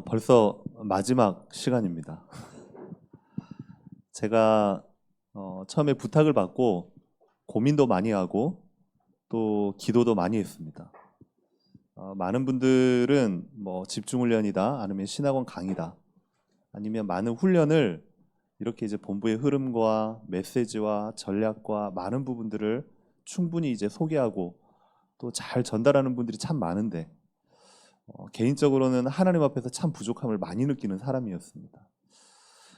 벌써 마지막 시간입니다. 제가 처음에 부탁을 받고 고민도 많이 하고 또 기도도 많이 했습니다. 많은 분들은 뭐 집중훈련이다, 아니면 신학원 강의다, 아니면 많은 훈련을 이렇게 이제 본부의 흐름과 메시지와 전략과 많은 부분들을 충분히 이제 소개하고 또 잘 전달하는 분들이 참 많은데 개인적으로는 하나님 앞에서 참 부족함을 많이 느끼는 사람이었습니다.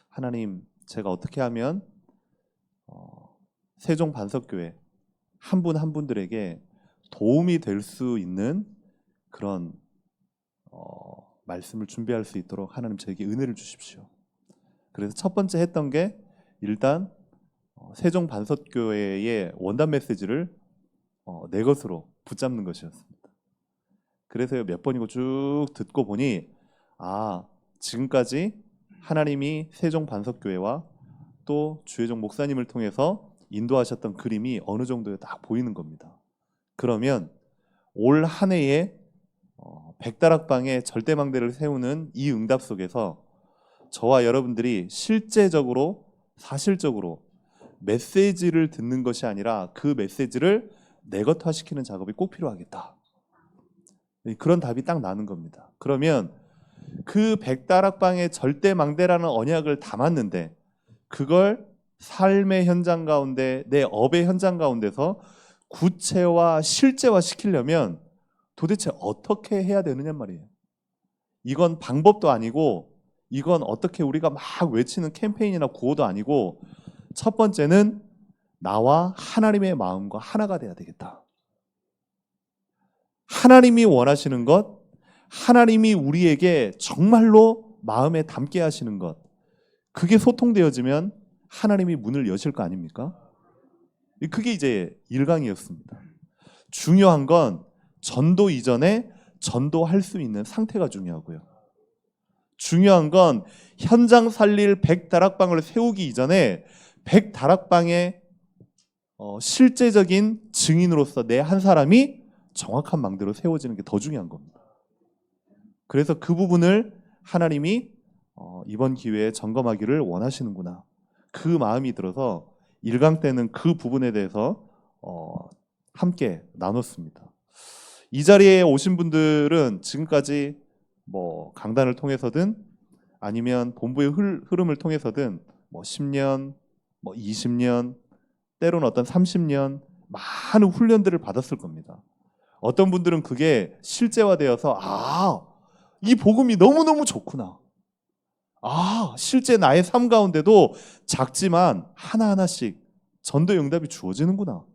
하나님, 제가 어떻게 하면 세종 반석교회 한 분 한 분들에게 도움이 될 수 있는 그런 말씀을 준비할 수 있도록 하나님 저에게 은혜를 주십시오. 그래서 첫 번째 했던 게 일단 세종 반석교회의 원단 메시지를 내 것으로 붙잡는 것이었습니다. 그래서 몇 번이고 쭉 듣고 보니 지금까지 하나님이 세종 반석교회와 또 주혜종 목사님을 통해서 인도하셨던 그림이 어느 정도에 딱 보이는 겁니다. 그러면 올 한 해에 백다락방의 절대망대를 세우는 이 응답 속에서 저와 여러분들이 실제적으로 사실적으로 메시지를 듣는 것이 아니라 그 메시지를 내것화시키는 작업이 꼭 필요하겠다. 그런 답이 딱 나는 겁니다. 그러면 그 백다락방의 절대망대라는 언약을 담았는데 그걸 삶의 현장 가운데, 내 업의 현장 가운데서 구체화, 실제화 시키려면 도대체 어떻게 해야 되느냐 말이에요. 이건 방법도 아니고 이건 어떻게 우리가 막 외치는 캠페인이나 구호도 아니고 첫 번째는 나와 하나님의 마음과 하나가 돼야 되겠다. 하나님이 원하시는 것, 하나님이 우리에게 정말로 마음에 담게 하시는 것, 그게 소통되어지면 하나님이 문을 여실 거 아닙니까? 그게 이제 1강이었습니다. 중요한 건 전도 이전에 전도할 수 있는 상태가 중요하고요. 중요한 건 현장 살릴 백다락방을 세우기 이전에 백다락방의 실제적인 증인으로서 내 한 사람이 정확한 망대로 세워지는 게 더 중요한 겁니다. 그래서 그 부분을 하나님이 이번 기회에 점검하기를 원하시는구나. 그 마음이 들어서 1강 때는 그 부분에 대해서 함께 나눴습니다. 이 자리에 오신 분들은 지금까지 뭐 강단을 통해서든 아니면 본부의 흐름을 통해서든 뭐 10년, 뭐 20년, 때로는 어떤 30년 많은 훈련들을 받았을 겁니다. 어떤 분들은 그게 실제화되어서 이 복음이 너무너무 좋구나. 실제 나의 삶 가운데도 작지만 하나하나씩 전도의 응답이 주어지는구나.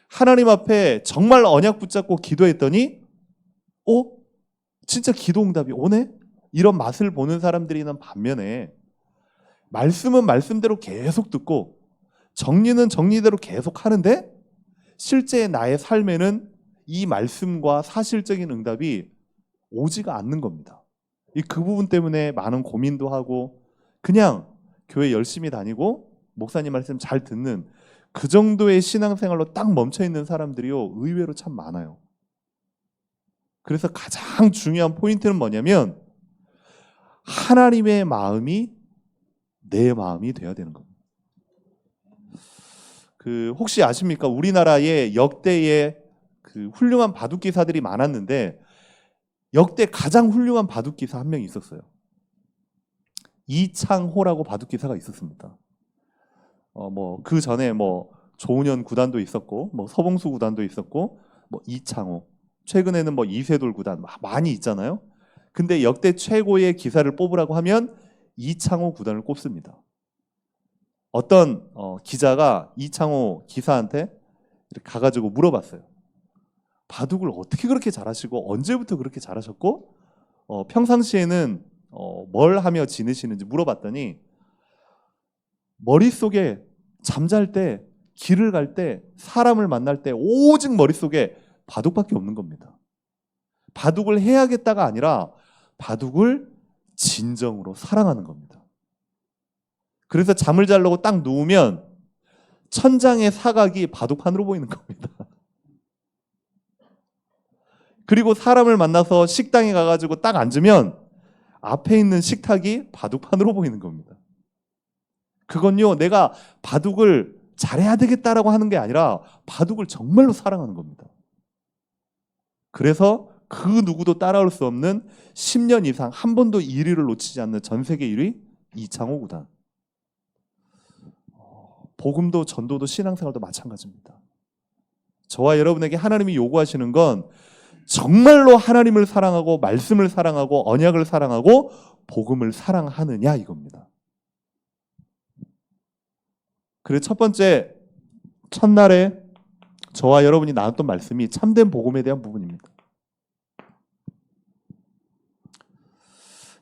하나님 앞에 정말 언약 붙잡고 기도했더니 진짜 기도 응답이 오네? 이런 맛을 보는 사람들이 있는 반면에 말씀은 말씀대로 계속 듣고 정리는 정리대로 계속 하는데 실제 나의 삶에는 이 말씀과 사실적인 응답이 오지가 않는 겁니다. 그 부분 때문에 많은 고민도 하고 그냥 교회 열심히 다니고 목사님 말씀 잘 듣는 그 정도의 신앙생활로 딱 멈춰있는 사람들이요 의외로 참 많아요. 그래서 가장 중요한 포인트는 뭐냐면 하나님의 마음이 내 마음이 돼야 되는 겁니다. 혹시 아십니까? 우리나라에 역대의 훌륭한 바둑기사들이 많았는데 역대 가장 훌륭한 바둑기사 한 명이 있었어요. 이창호라고 바둑기사가 있었습니다. 그 전에 조은현 구단도 있었고 서봉수 구단도 있었고 이창호, 최근에는 이세돌 구단 많이 있잖아요. 근데 역대 최고의 기사를 뽑으라고 하면 이창호 구단을 꼽습니다. 어떤 기자가 이창호 기사한테 이렇게 가가지고 물어봤어요. 바둑을 어떻게 그렇게 잘하시고 언제부터 그렇게 잘하셨고 평상시에는 뭘 하며 지내시는지 물어봤더니 머릿속에 잠잘 때, 길을 갈 때, 사람을 만날 때 오직 머릿속에 바둑밖에 없는 겁니다. 바둑을 해야겠다가 아니라 바둑을 진정으로 사랑하는 겁니다. 그래서 잠을 자려고 딱 누우면 천장의 사각이 바둑판으로 보이는 겁니다. 그리고 사람을 만나서 식당에 가가지고 딱 앉으면 앞에 있는 식탁이 바둑판으로 보이는 겁니다. 그건요, 내가 바둑을 잘해야 되겠다라고 하는 게 아니라 바둑을 정말로 사랑하는 겁니다. 그래서 그 누구도 따라올 수 없는 10년 이상 한 번도 1위를 놓치지 않는 전 세계 1위 이창호 구단. 복음도 전도도 신앙생활도 마찬가지입니다. 저와 여러분에게 하나님이 요구하시는 건 정말로 하나님을 사랑하고 말씀을 사랑하고 언약을 사랑하고 복음을 사랑하느냐 이겁니다. 그래서 첫 번째 첫날에 저와 여러분이 나눴던 말씀이 참된 복음에 대한 부분입니다.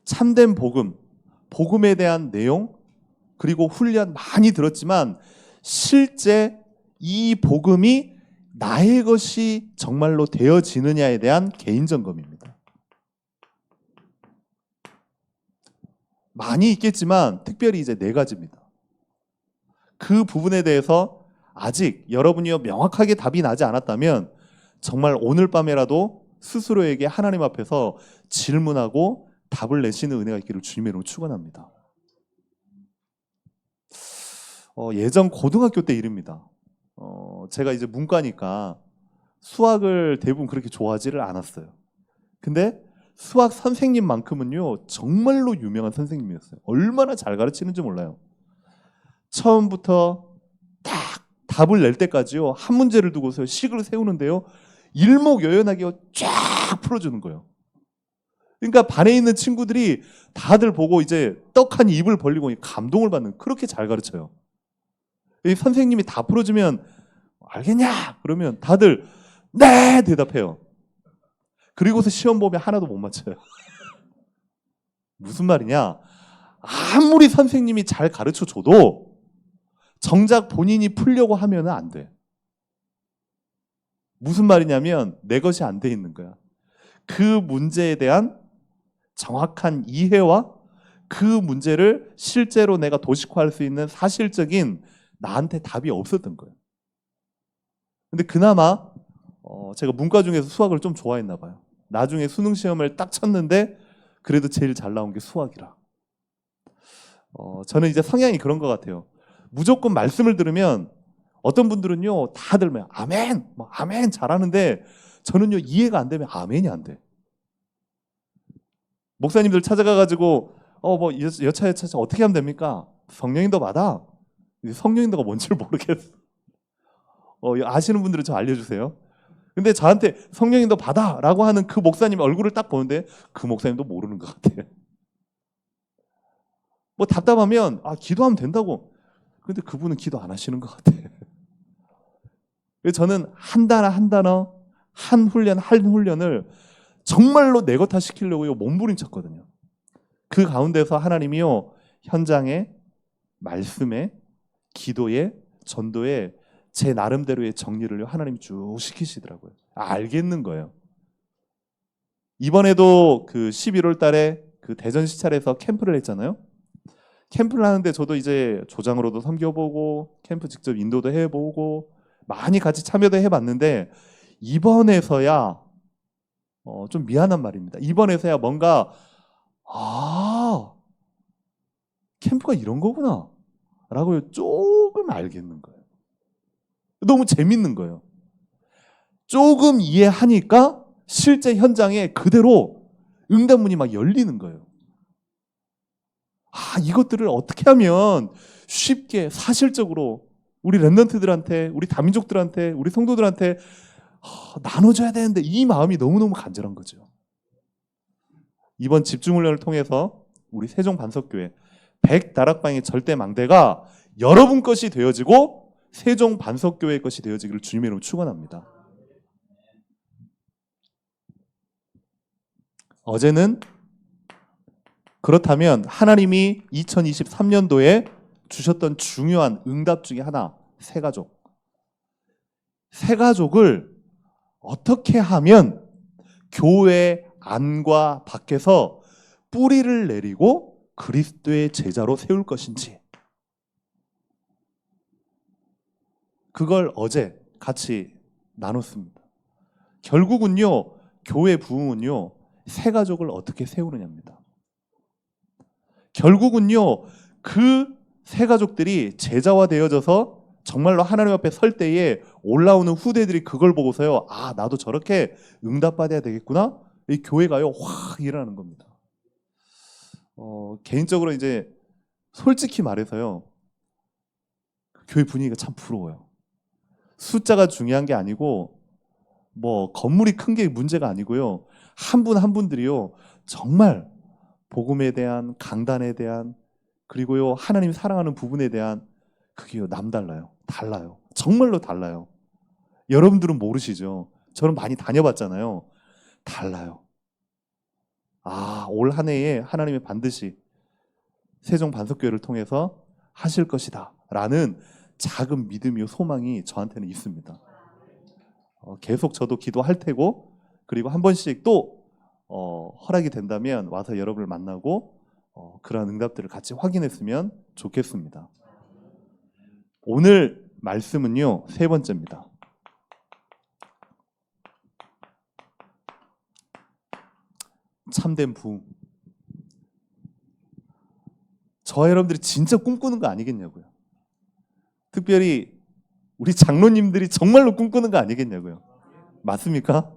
참된 복음, 복음에 대한 내용, 그리고 훈련 많이 들었지만 실제 이 복음이 나의 것이 정말로 되어지느냐에 대한 개인 점검입니다. 많이 있겠지만 특별히 이제 4가지입니다. 그 부분에 대해서 아직 여러분이 명확하게 답이 나지 않았다면 정말 오늘 밤에라도 스스로에게 하나님 앞에서 질문하고 답을 내시는 은혜가 있기를 주님의 이름으로 축원합니다. 예전 고등학교 때 일입니다. 제가 이제 문과니까 수학을 대부분 그렇게 좋아하지를 않았어요. 근데 수학 선생님만큼은요 정말로 유명한 선생님이었어요. 얼마나 잘 가르치는지 몰라요. 처음부터 딱 답을 낼 때까지요 한 문제를 두고서 식을 세우는데요 일목요연하게 쫙 풀어주는 거예요. 그러니까 반에 있는 친구들이 다들 보고 이제 떡하니 입을 벌리고 감동을 받는, 그렇게 잘 가르쳐요. 이 선생님이 다 풀어주면 알겠냐? 그러면 다들 네! 대답해요. 그리고서 시험 보면 하나도 못 맞춰요. 무슨 말이냐? 아무리 선생님이 잘 가르쳐줘도 정작 본인이 풀려고 하면 안 돼. 무슨 말이냐면 내 것이 안 돼 있는 거야. 그 문제에 대한 정확한 이해와 그 문제를 실제로 내가 도식화할 수 있는 사실적인 나한테 답이 없었던 거예요. 근데 그나마 제가 문과 중에서 수학을 좀 좋아했나 봐요. 나중에 수능 시험을 딱 쳤는데 그래도 제일 잘 나온 게 수학이라. 저는 이제 성향이 그런 것 같아요. 무조건 말씀을 들으면 어떤 분들은요 다들 아멘, 아멘 잘하는데 저는요 이해가 안 되면 아멘이 안 돼. 목사님들 찾아가가지고 여차여차 어떻게 하면 됩니까? 성령인도 받아. 성령인도가 뭔지를 모르겠어. 아시는 분들은 저 알려주세요. 근데 저한테 성령인도 받아라고 하는 그 목사님 얼굴을 딱 보는데 그 목사님도 모르는 것 같아. 뭐 답답하면 기도하면 된다고. 근데 그분은 기도 안 하시는 것 같아. 그래서 저는 한 단어 한 단어, 한 훈련을 정말로 내 것 다 시키려고 몸부림쳤거든요. 그 가운데서 하나님이요 현장에, 말씀에, 기도에, 전도에 제 나름대로의 정리를 하나님이 쭉 시키시더라고요. 알겠는 거예요. 이번에도 그 11월 달에 그 대전 시찰에서 캠프를 했잖아요. 캠프를 하는데 저도 이제 조장으로도 섬겨보고 캠프 직접 인도도 해보고 많이 같이 참여도 해봤는데 이번에서야 좀 미안한 말입니다. 이번에서야 뭔가 캠프가 이런 거구나 라고 조금 알겠는 거예요. 너무 재밌는 거예요. 조금 이해하니까 실제 현장에 그대로 응답문이 막 열리는 거예요. 이것들을 어떻게 하면 쉽게 사실적으로 우리 랩런트들한테, 우리 다민족들한테, 우리 성도들한테 나눠줘야 되는데 이 마음이 너무너무 간절한 거죠. 이번 집중훈련을 통해서 우리 세종반석교회 100다락방의 절대 망대가 여러분 것이 되어지고 세종반석교회 것이 되어지기를 주님의 이름으로 축원합니다. 어제는 그렇다면 하나님이 2023년도에 주셨던 중요한 응답 중에 하나, 새가족. 새가족을 어떻게 하면 교회 안과 밖에서 뿌리를 내리고 그리스도의 제자로 세울 것인지, 그걸 어제 같이 나눴습니다. 결국은요 교회 부흥은요 새가족을 어떻게 세우느냐입니다. 결국은요, 그 세 가족들이 제자화 되어져서 정말로 하나님 앞에 설 때에 올라오는 후대들이 그걸 보고서요, 아, 나도 저렇게 응답받아야 되겠구나. 이 교회가요, 확 일어나는 겁니다. 개인적으로 이제 솔직히 말해서요, 교회 분위기가 참 부러워요. 숫자가 중요한 게 아니고, 뭐 건물이 큰 게 문제가 아니고요, 한 분 한 분들이요, 정말 복음에 대한, 강단에 대한, 그리고요 하나님 사랑하는 부분에 대한, 그게요 남달라요. 달라요. 정말로 달라요. 여러분들은 모르시죠? 저는 많이 다녀봤잖아요. 달라요. 아, 올 한 해에 하나님이 반드시 세종 반석교회를 통해서 하실 것이다 라는 작은 믿음이요 소망이 저한테는 있습니다. 계속 저도 기도할 테고, 그리고 한 번씩 또 허락이 된다면 와서 여러분을 만나고 그러한 응답들을 같이 확인했으면 좋겠습니다. 오늘 말씀은요, 세 번째입니다. 참된 부흥. 저와 여러분들이 진짜 꿈꾸는 거 아니겠냐고요. 특별히 우리 장로님들이 정말로 꿈꾸는 거 아니겠냐고요. 맞습니까?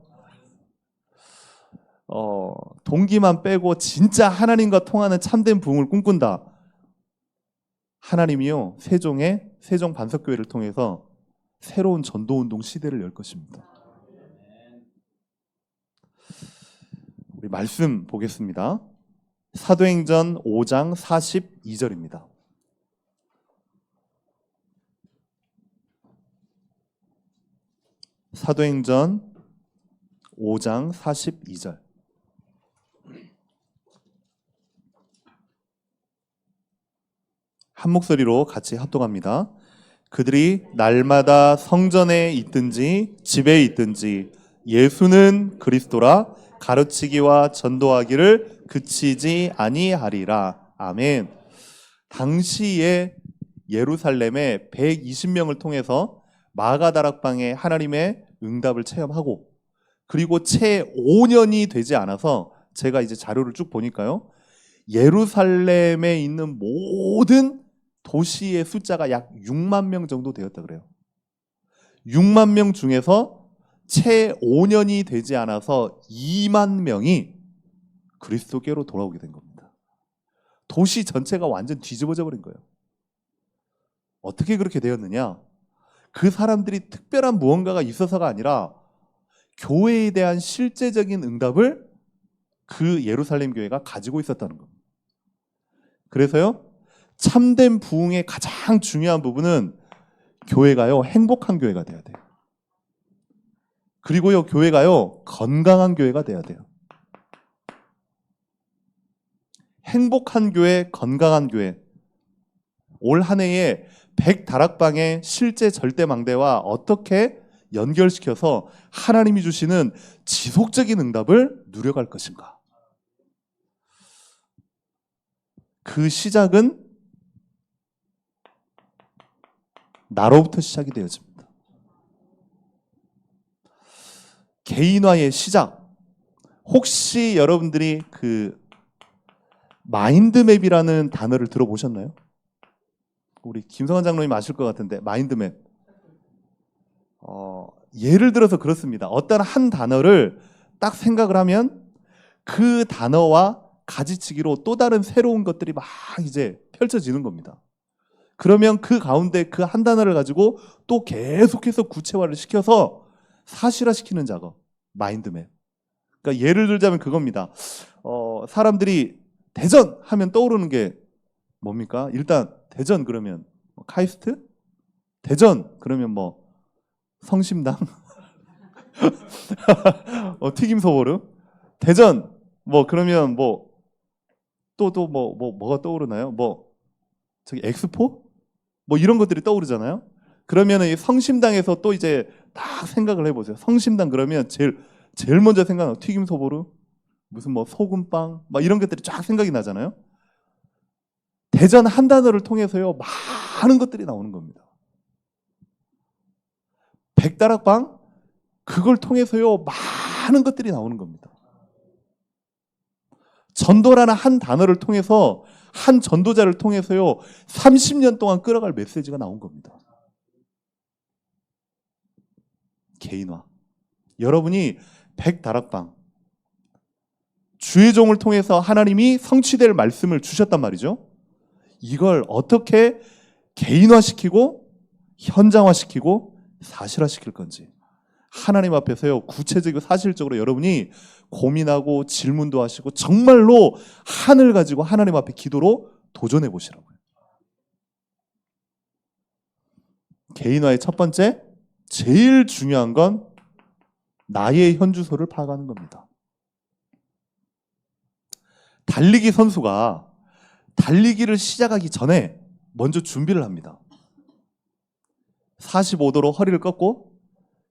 동기만 빼고 진짜 하나님과 통하는 참된 부흥을 꿈꾼다. 하나님이요, 세종 반석교회를 통해서 새로운 전도운동 시대를 열 것입니다. 우리 말씀 보겠습니다. 사도행전 5장 42절입니다. 사도행전 5장 42절. 한 목소리로 같이 합독합니다. 그들이 날마다 성전에 있든지 집에 있든지 예수는 그리스도라 가르치기와 전도하기를 그치지 아니하리라. 아멘. 당시에 예루살렘에 120명을 통해서 마가다락방에 하나님의 응답을 체험하고, 그리고 채 5년이 되지 않아서 제가 이제 자료를 쭉 보니까요, 예루살렘에 있는 모든 도시의 숫자가 약 6만 명 정도 되었다 그래요. 6만 명 중에서 채 5년이 되지 않아서 2만 명이 그리스도께로 돌아오게 된 겁니다. 도시 전체가 완전 뒤집어져 버린 거예요. 어떻게 그렇게 되었느냐? 그 사람들이 특별한 무언가가 있어서가 아니라 교회에 대한 실제적인 응답을 그 예루살렘 교회가 가지고 있었다는 겁니다. 그래서요, 참된 부흥의 가장 중요한 부분은 교회가요, 행복한 교회가 돼야 돼요. 그리고요, 교회가요, 건강한 교회가 돼야 돼요. 행복한 교회, 건강한 교회. 올 한 해에 100다락방의 실제 절대망대와 어떻게 연결시켜서 하나님이 주시는 지속적인 응답을 누려갈 것인가? 그 시작은 나로부터 시작이 되어집니다. 개인화의 시작. 혹시 여러분들이 그 마인드맵이라는 단어를 들어보셨나요? 우리 김성환 장로님 아실 것 같은데, 마인드맵. 예를 들어서 그렇습니다. 어떤 한 단어를 딱 생각을 하면 그 단어와 가지치기로 또 다른 새로운 것들이 막 이제 펼쳐지는 겁니다. 그러면 그 가운데 그 한 단어를 가지고 또 계속해서 구체화를 시켜서 사실화시키는 작업, 마인드맵. 그러니까 예를 들자면 그겁니다. 사람들이 대전 하면 떠오르는 게 뭡니까? 일단 대전 그러면 카이스트? 대전 그러면 뭐 성심당? 튀김소보르? 대전 뭐 그러면 뭐 또 뭐가 떠오르나요? 뭐 저기 엑스포? 뭐 이런 것들이 떠오르잖아요. 그러면 이 성심당에서 또 이제 딱 생각을 해보세요. 성심당 그러면 제일 먼저 생각나는 튀김소보르, 무슨 뭐 소금빵, 막 이런 것들이 쫙 생각이 나잖아요. 대전 한 단어를 통해서요, 많은 것들이 나오는 겁니다. 100다락방 그걸 통해서요, 많은 것들이 나오는 겁니다. 전도라는 한 단어를 통해서, 한 전도자를 통해서요 30년 동안 끌어갈 메시지가 나온 겁니다. 개인화. 여러분이 100다락방 주의 종을 통해서 하나님이 성취될 말씀을 주셨단 말이죠. 이걸 어떻게 개인화시키고 현장화시키고 사실화시킬 건지 하나님 앞에서요 구체적이고 사실적으로 여러분이 고민하고 질문도 하시고 정말로 한을 가지고 하나님 앞에 기도로 도전해 보시라고요. 개인화의 첫 번째, 제일 중요한 건 나의 현주소를 파악하는 겁니다. 달리기 선수가 달리기를 시작하기 전에 먼저 준비를 합니다. 45도로 허리를 꺾고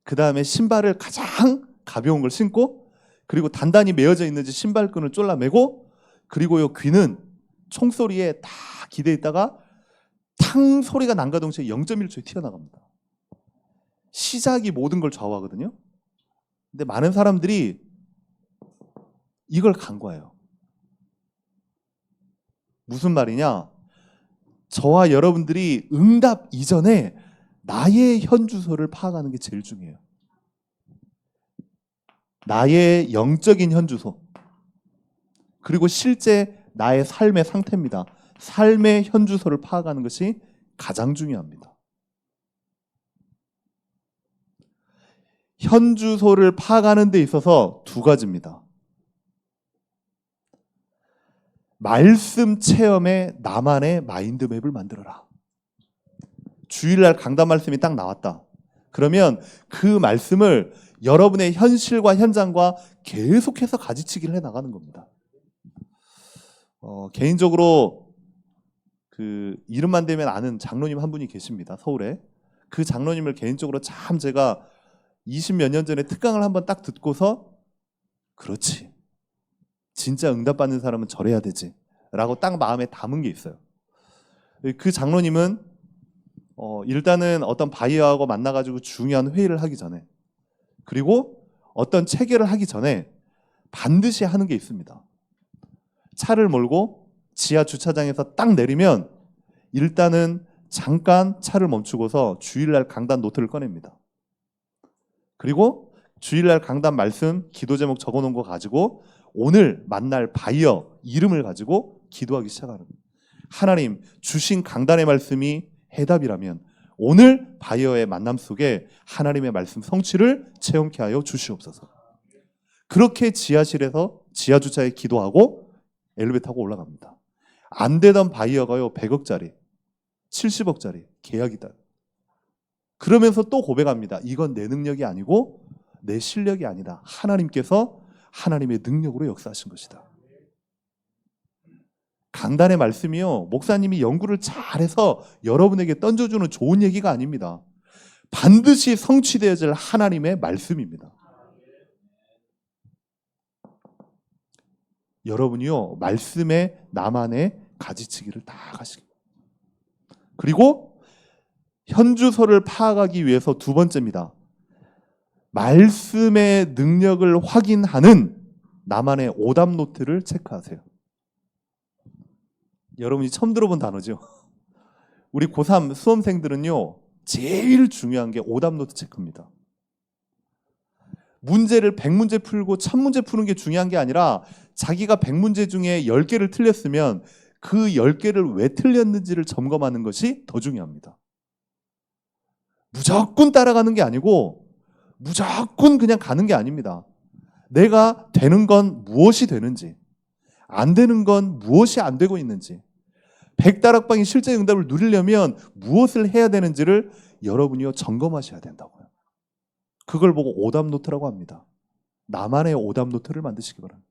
그 다음에 신발을 가장 가벼운 걸 신고 그리고 단단히 매어져 있는지 신발끈을 졸라매고 그리고요 귀는 총소리에 다 기대 있다가 탕 소리가 난과 동시에 0.1초에 튀어나갑니다. 시작이 모든 걸 좌우하거든요. 근데 많은 사람들이 이걸 간과해요. 무슨 말이냐? 저와 여러분들이 응답 이전에 나의 현주소를 파악하는 게 제일 중요해요. 나의 영적인 현주소 그리고 실제 나의 삶의 상태입니다. 삶의 현주소를 파악하는 것이 가장 중요합니다. 현주소를 파악하는 데 있어서 두 가지입니다. 말씀 체험에 나만의 마인드맵을 만들어라. 주일날 강단 말씀이 딱 나왔다. 그러면 그 말씀을 여러분의 현실과 현장과 계속해서 가지치기를 해나가는 겁니다. 개인적으로 그 이름만 대면 아는 장로님 한 분이 계십니다. 서울에. 그 장로님을 개인적으로 참 제가 20몇 년 전에 특강을 한번 딱 듣고서 그렇지. 진짜 응답받는 사람은 저래야 되지. 라고 딱 마음에 담은 게 있어요. 그 장로님은 일단은 어떤 바이어하고 만나가지고 중요한 회의를 하기 전에 그리고 어떤 체결을 하기 전에 반드시 하는 게 있습니다. 차를 몰고 지하 주차장에서 딱 내리면 일단은 잠깐 차를 멈추고서 주일날 강단 노트를 꺼냅니다. 그리고 주일날 강단 말씀 기도 제목 적어놓은 거 가지고 오늘 만날 바이어 이름을 가지고 기도하기 시작하는 거예요. 하나님 주신 강단의 말씀이 해답이라면 오늘 바이어의 만남 속에 하나님의 말씀 성취를 체험케 하여 주시옵소서. 그렇게 지하실에서 지하주차에 기도하고 엘리베이터 타고 올라갑니다. 안 되던 바이어가요 100억짜리 70억짜리 계약이다. 그러면서 또 고백합니다. 이건 내 능력이 아니고 내 실력이 아니다. 하나님께서 하나님의 능력으로 역사하신 것이다. 강단의 말씀이요 목사님이 연구를 잘해서 여러분에게 던져주는 좋은 얘기가 아닙니다. 반드시 성취되어야 할 하나님의 말씀입니다. 여러분이요 말씀에 나만의 가지치기를 다 가시고 그리고 현주소를 파악하기 위해서 두 번째입니다. 말씀의 능력을 확인하는 나만의 오답 노트를 체크하세요. 여러분이 처음 들어본 단어죠. 우리 고3 수험생들은요 제일 중요한 게 오답 노트 체크입니다. 문제를 100문제 풀고 1000문제 푸는 게 중요한 게 아니라 자기가 100문제 중에 10개를 틀렸으면 그 10개를 왜 틀렸는지를 점검하는 것이 더 중요합니다. 무조건 따라가는 게 아니고 무조건 그냥 가는 게 아닙니다. 내가 되는 건 무엇이 되는지 안 되는 건 무엇이 안 되고 있는지 100다락방이 실제 응답을 누리려면 무엇을 해야 되는지를 여러분이요 점검하셔야 된다고요. 그걸 보고 오답 노트라고 합니다. 나만의 오답 노트를 만드시기 바랍니다.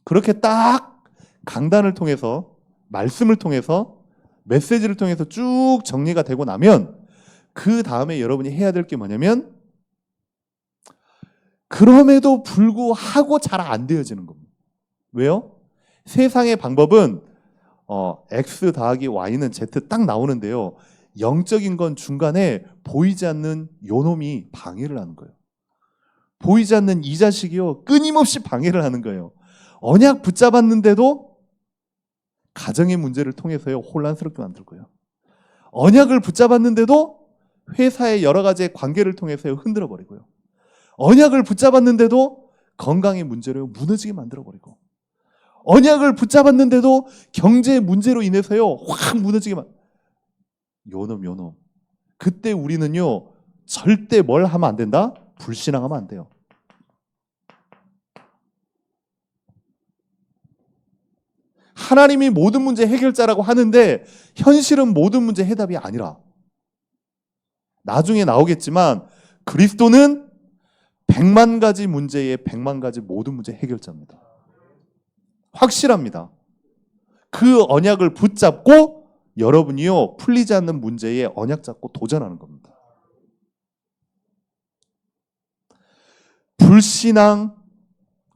그렇게 딱 강단을 통해서 말씀을 통해서 메시지를 통해서 쭉 정리가 되고 나면 그 다음에 여러분이 해야 될 게 뭐냐면 그럼에도 불구하고 잘 안 되어지는 겁니다. 왜요? 세상의 방법은 X 더하기 Y는 Z 딱 나오는데요. 영적인 건 중간에 보이지 않는 요놈이 방해를 하는 거예요. 보이지 않는 이 자식이요 끊임없이 방해를 하는 거예요. 언약 붙잡았는데도 가정의 문제를 통해서요 혼란스럽게 만들고요. 언약을 붙잡았는데도 회사의 여러 가지의 관계를 통해서요 흔들어 버리고요. 언약을 붙잡았는데도 건강의 문제로 무너지게 만들어 버리고, 언약을 붙잡았는데도 경제의 문제로 인해서요 확 무너지게 요놈. 그때 우리는요 절대 뭘 하면 안 된다? 불신앙하면 안 돼요. 하나님이 모든 문제 해결자라고 하는데 현실은 모든 문제 해답이 아니라, 나중에 나오겠지만 그리스도는 100만 가지 문제의 100만 가지 모든 문제 해결자입니다. 확실합니다. 그 언약을 붙잡고 여러분이요 풀리지 않는 문제에 언약 잡고 도전하는 겁니다. 불신앙,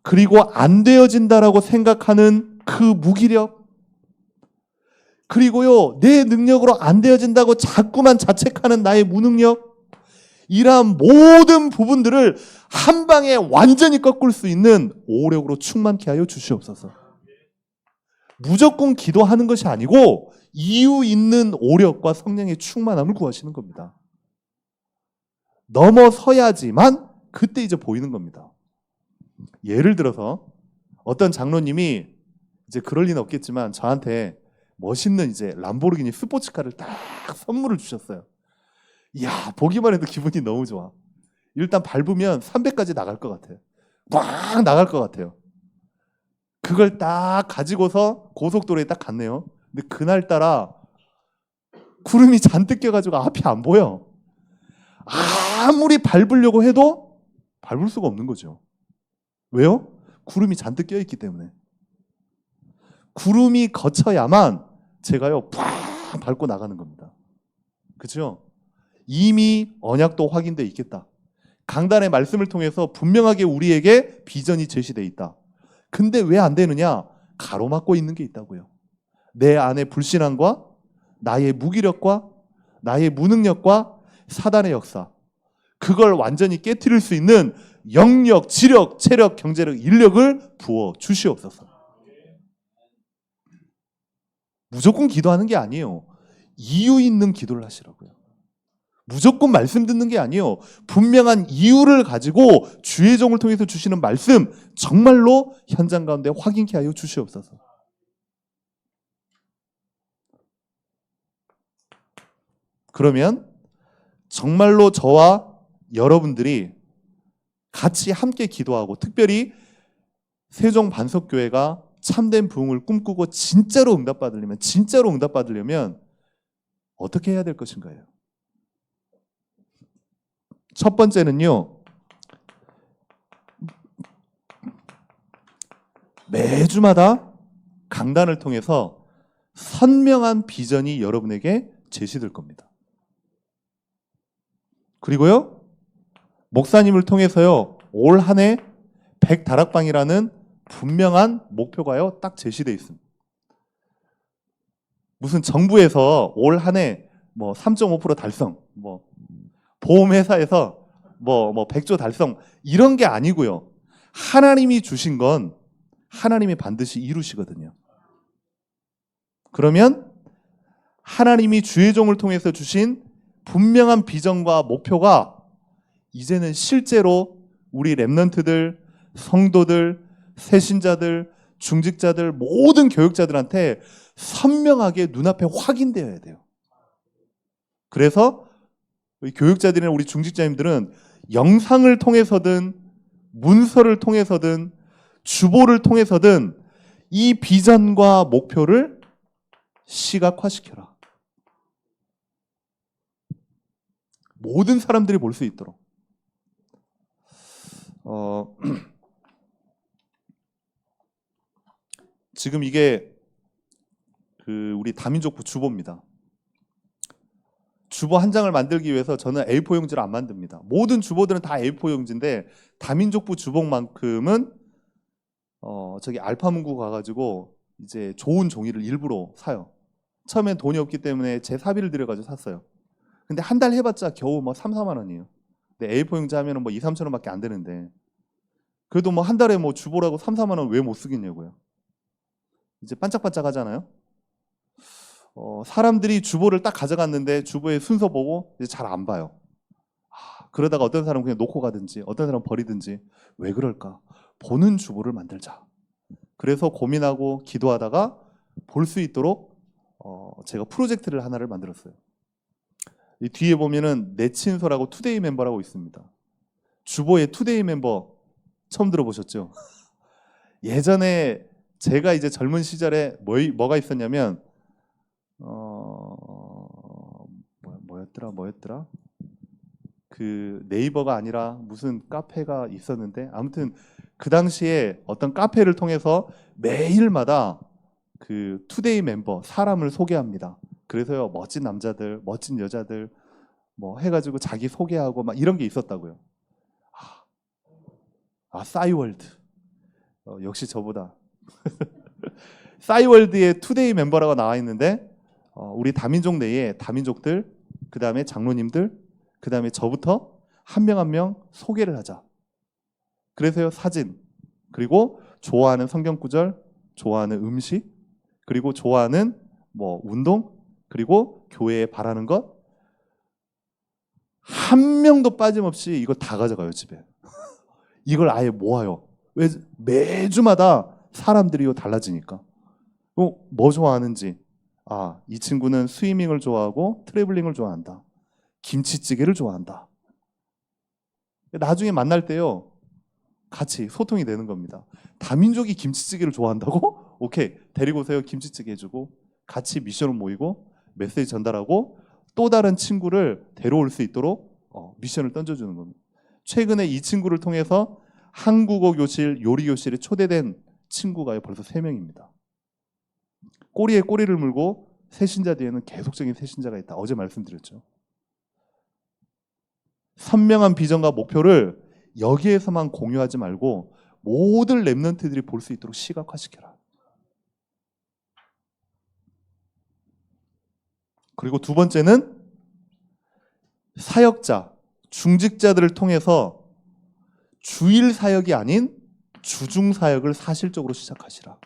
그리고 안 되어진다라고 생각하는 그 무기력, 그리고요 내 능력으로 안 되어진다고 자꾸만 자책하는 나의 무능력, 이러한 모든 부분들을 한 방에 완전히 꺾을 수 있는 오력으로 충만케 하여 주시옵소서. 무조건 기도하는 것이 아니고 이유 있는 오력과 성령의 충만함을 구하시는 겁니다. 넘어서야지만 그때 이제 보이는 겁니다. 예를 들어서 어떤 장로님이, 이제 그럴 리는 없겠지만 저한테 멋있는 이제 람보르기니 스포츠카를 딱 선물을 주셨어요. 이야, 보기만 해도 기분이 너무 좋아. 일단 밟으면 300까지 나갈 것 같아요. 막 나갈 것 같아요. 그걸 딱 가지고서 고속도로에 딱 갔네요. 근데 그날따라 구름이 잔뜩 껴가지고 앞이 안 보여. 아무리 밟으려고 해도 밟을 수가 없는 거죠. 왜요? 구름이 잔뜩 껴있기 때문에. 구름이 거쳐야만 제가요 팍 밟고 나가는 겁니다. 그렇죠? 이미 언약도 확인되어 있겠다. 강단의 말씀을 통해서 분명하게 우리에게 비전이 제시되어 있다. 근데 왜 안 되느냐? 가로막고 있는 게 있다고요. 내 안에 불신앙과 나의 무기력과 나의 무능력과 사단의 역사, 그걸 완전히 깨트릴 수 있는 영력, 지력, 체력, 경제력, 인력을 부어 주시옵소서. 무조건 기도하는 게 아니에요. 이유 있는 기도를 하시라고요. 무조건 말씀 듣는 게 아니에요. 분명한 이유를 가지고 주의 종을 통해서 주시는 말씀 정말로 현장 가운데 확인케 하여 주시옵소서. 그러면 정말로 저와 여러분들이 같이 함께 기도하고, 특별히 세종 반석교회가 참된 부흥을 꿈꾸고 진짜로 응답받으려면 어떻게 해야 될 것인가요? 첫 번째는요, 매주마다 강단을 통해서 선명한 비전이 여러분에게 제시될 겁니다. 그리고요, 목사님을 통해서요, 올 한 해 100다락방이라는 분명한 목표가요, 딱 제시되어 있습니다. 무슨 정부에서 올 한 해 뭐 3.5% 달성, 뭐 보험회사에서 뭐 100조 달성, 이런 게 아니고요. 하나님이 주신 건 하나님이 반드시 이루시거든요. 그러면 하나님이 주의 종을 통해서 주신 분명한 비전과 목표가 이제는 실제로 우리 렘넌트들, 성도들, 새신자들, 중직자들, 모든 교육자들한테 선명하게 눈앞에 확인되어야 돼요. 그래서 우리 교육자들이나 우리 중직자님들은 영상을 통해서든 문서를 통해서든 주보를 통해서든 이 비전과 목표를 시각화시켜라. 모든 사람들이 볼 수 있도록. 지금 이게 우리 다민족부 주보입니다. 주보 한 장을 만들기 위해서 저는 A4 용지를 안 만듭니다. 모든 주보들은 다 A4 용지인데 다민족부 주보만큼은 저기 알파문구 가가지고 이제 좋은 종이를 일부러 사요. 처음엔 돈이 없기 때문에 제 사비를 들여가지고 샀어요. 근데 한 달 해봤자 겨우 뭐 3, 4만 원이에요. 근데 A4 용지 하면은 뭐 2, 3천 원밖에 안 되는데 그래도 뭐 한 달에 뭐 주보라고 3, 4만 원 왜 못 쓰겠냐고요. 이제 반짝반짝 하잖아요. 사람들이 주보를 딱 가져갔는데 주보의 순서 보고 이제 잘 안 봐요. 그러다가 어떤 사람은 그냥 놓고 가든지 어떤 사람은 버리든지 왜 그럴까? 보는 주보를 만들자. 그래서 고민하고 기도하다가 볼 수 있도록 제가 프로젝트를 하나를 만들었어요. 이 뒤에 보면은 내친소라고 투데이 멤버라고 있습니다. 주보에 투데이 멤버 처음 들어보셨죠? 예전에 제가 이제 젊은 시절에 뭐가 있었냐면 뭐였더라? 그 네이버가 아니라 무슨 카페가 있었는데 아무튼 그 당시에 어떤 카페를 통해서 매일마다 그 투데이 멤버 사람을 소개합니다. 그래서요 멋진 남자들, 멋진 여자들 뭐 해가지고 자기 소개하고 막 이런 게 있었다고요. 싸이월드 역시 저보다 싸이월드의 투데이 멤버라고 나와 있는데 우리 다민족 내에 다민족들 그 다음에 장로님들 그 다음에 저부터 한 명 한 명 소개를 하자. 그래서요 사진 그리고 좋아하는 성경 구절, 좋아하는 음식 그리고 좋아하는 뭐 운동 그리고 교회에 바라는 것 한 명도 빠짐없이 이거 다 가져가요 집에. 이걸 아예 모아요. 왜 매주마다 사람들이 달라지니까. 뭐 좋아하는지 이 친구는 스위밍을 좋아하고 트래블링을 좋아한다. 김치찌개를 좋아한다. 나중에 만날 때요 같이 소통이 되는 겁니다. 다민족이 김치찌개를 좋아한다고? 오케이 데리고 오세요. 김치찌개 해주고 같이 미션을 모이고 메시지 전달하고 또 다른 친구를 데려올 수 있도록 미션을 던져주는 겁니다. 최근에 이 친구를 통해서 한국어 교실, 요리 교실에 초대된 친구가 벌써 3명입니다. 꼬리에 꼬리를 물고 새신자 뒤에는 계속적인 새신자가 있다. 어제 말씀드렸죠. 선명한 비전과 목표를 여기에서만 공유하지 말고 모든 랩런트들이 볼 수 있도록 시각화시켜라. 그리고 두 번째는 사역자, 중직자들을 통해서 주일 사역이 아닌 주중 사역을 사실적으로 시작하시라.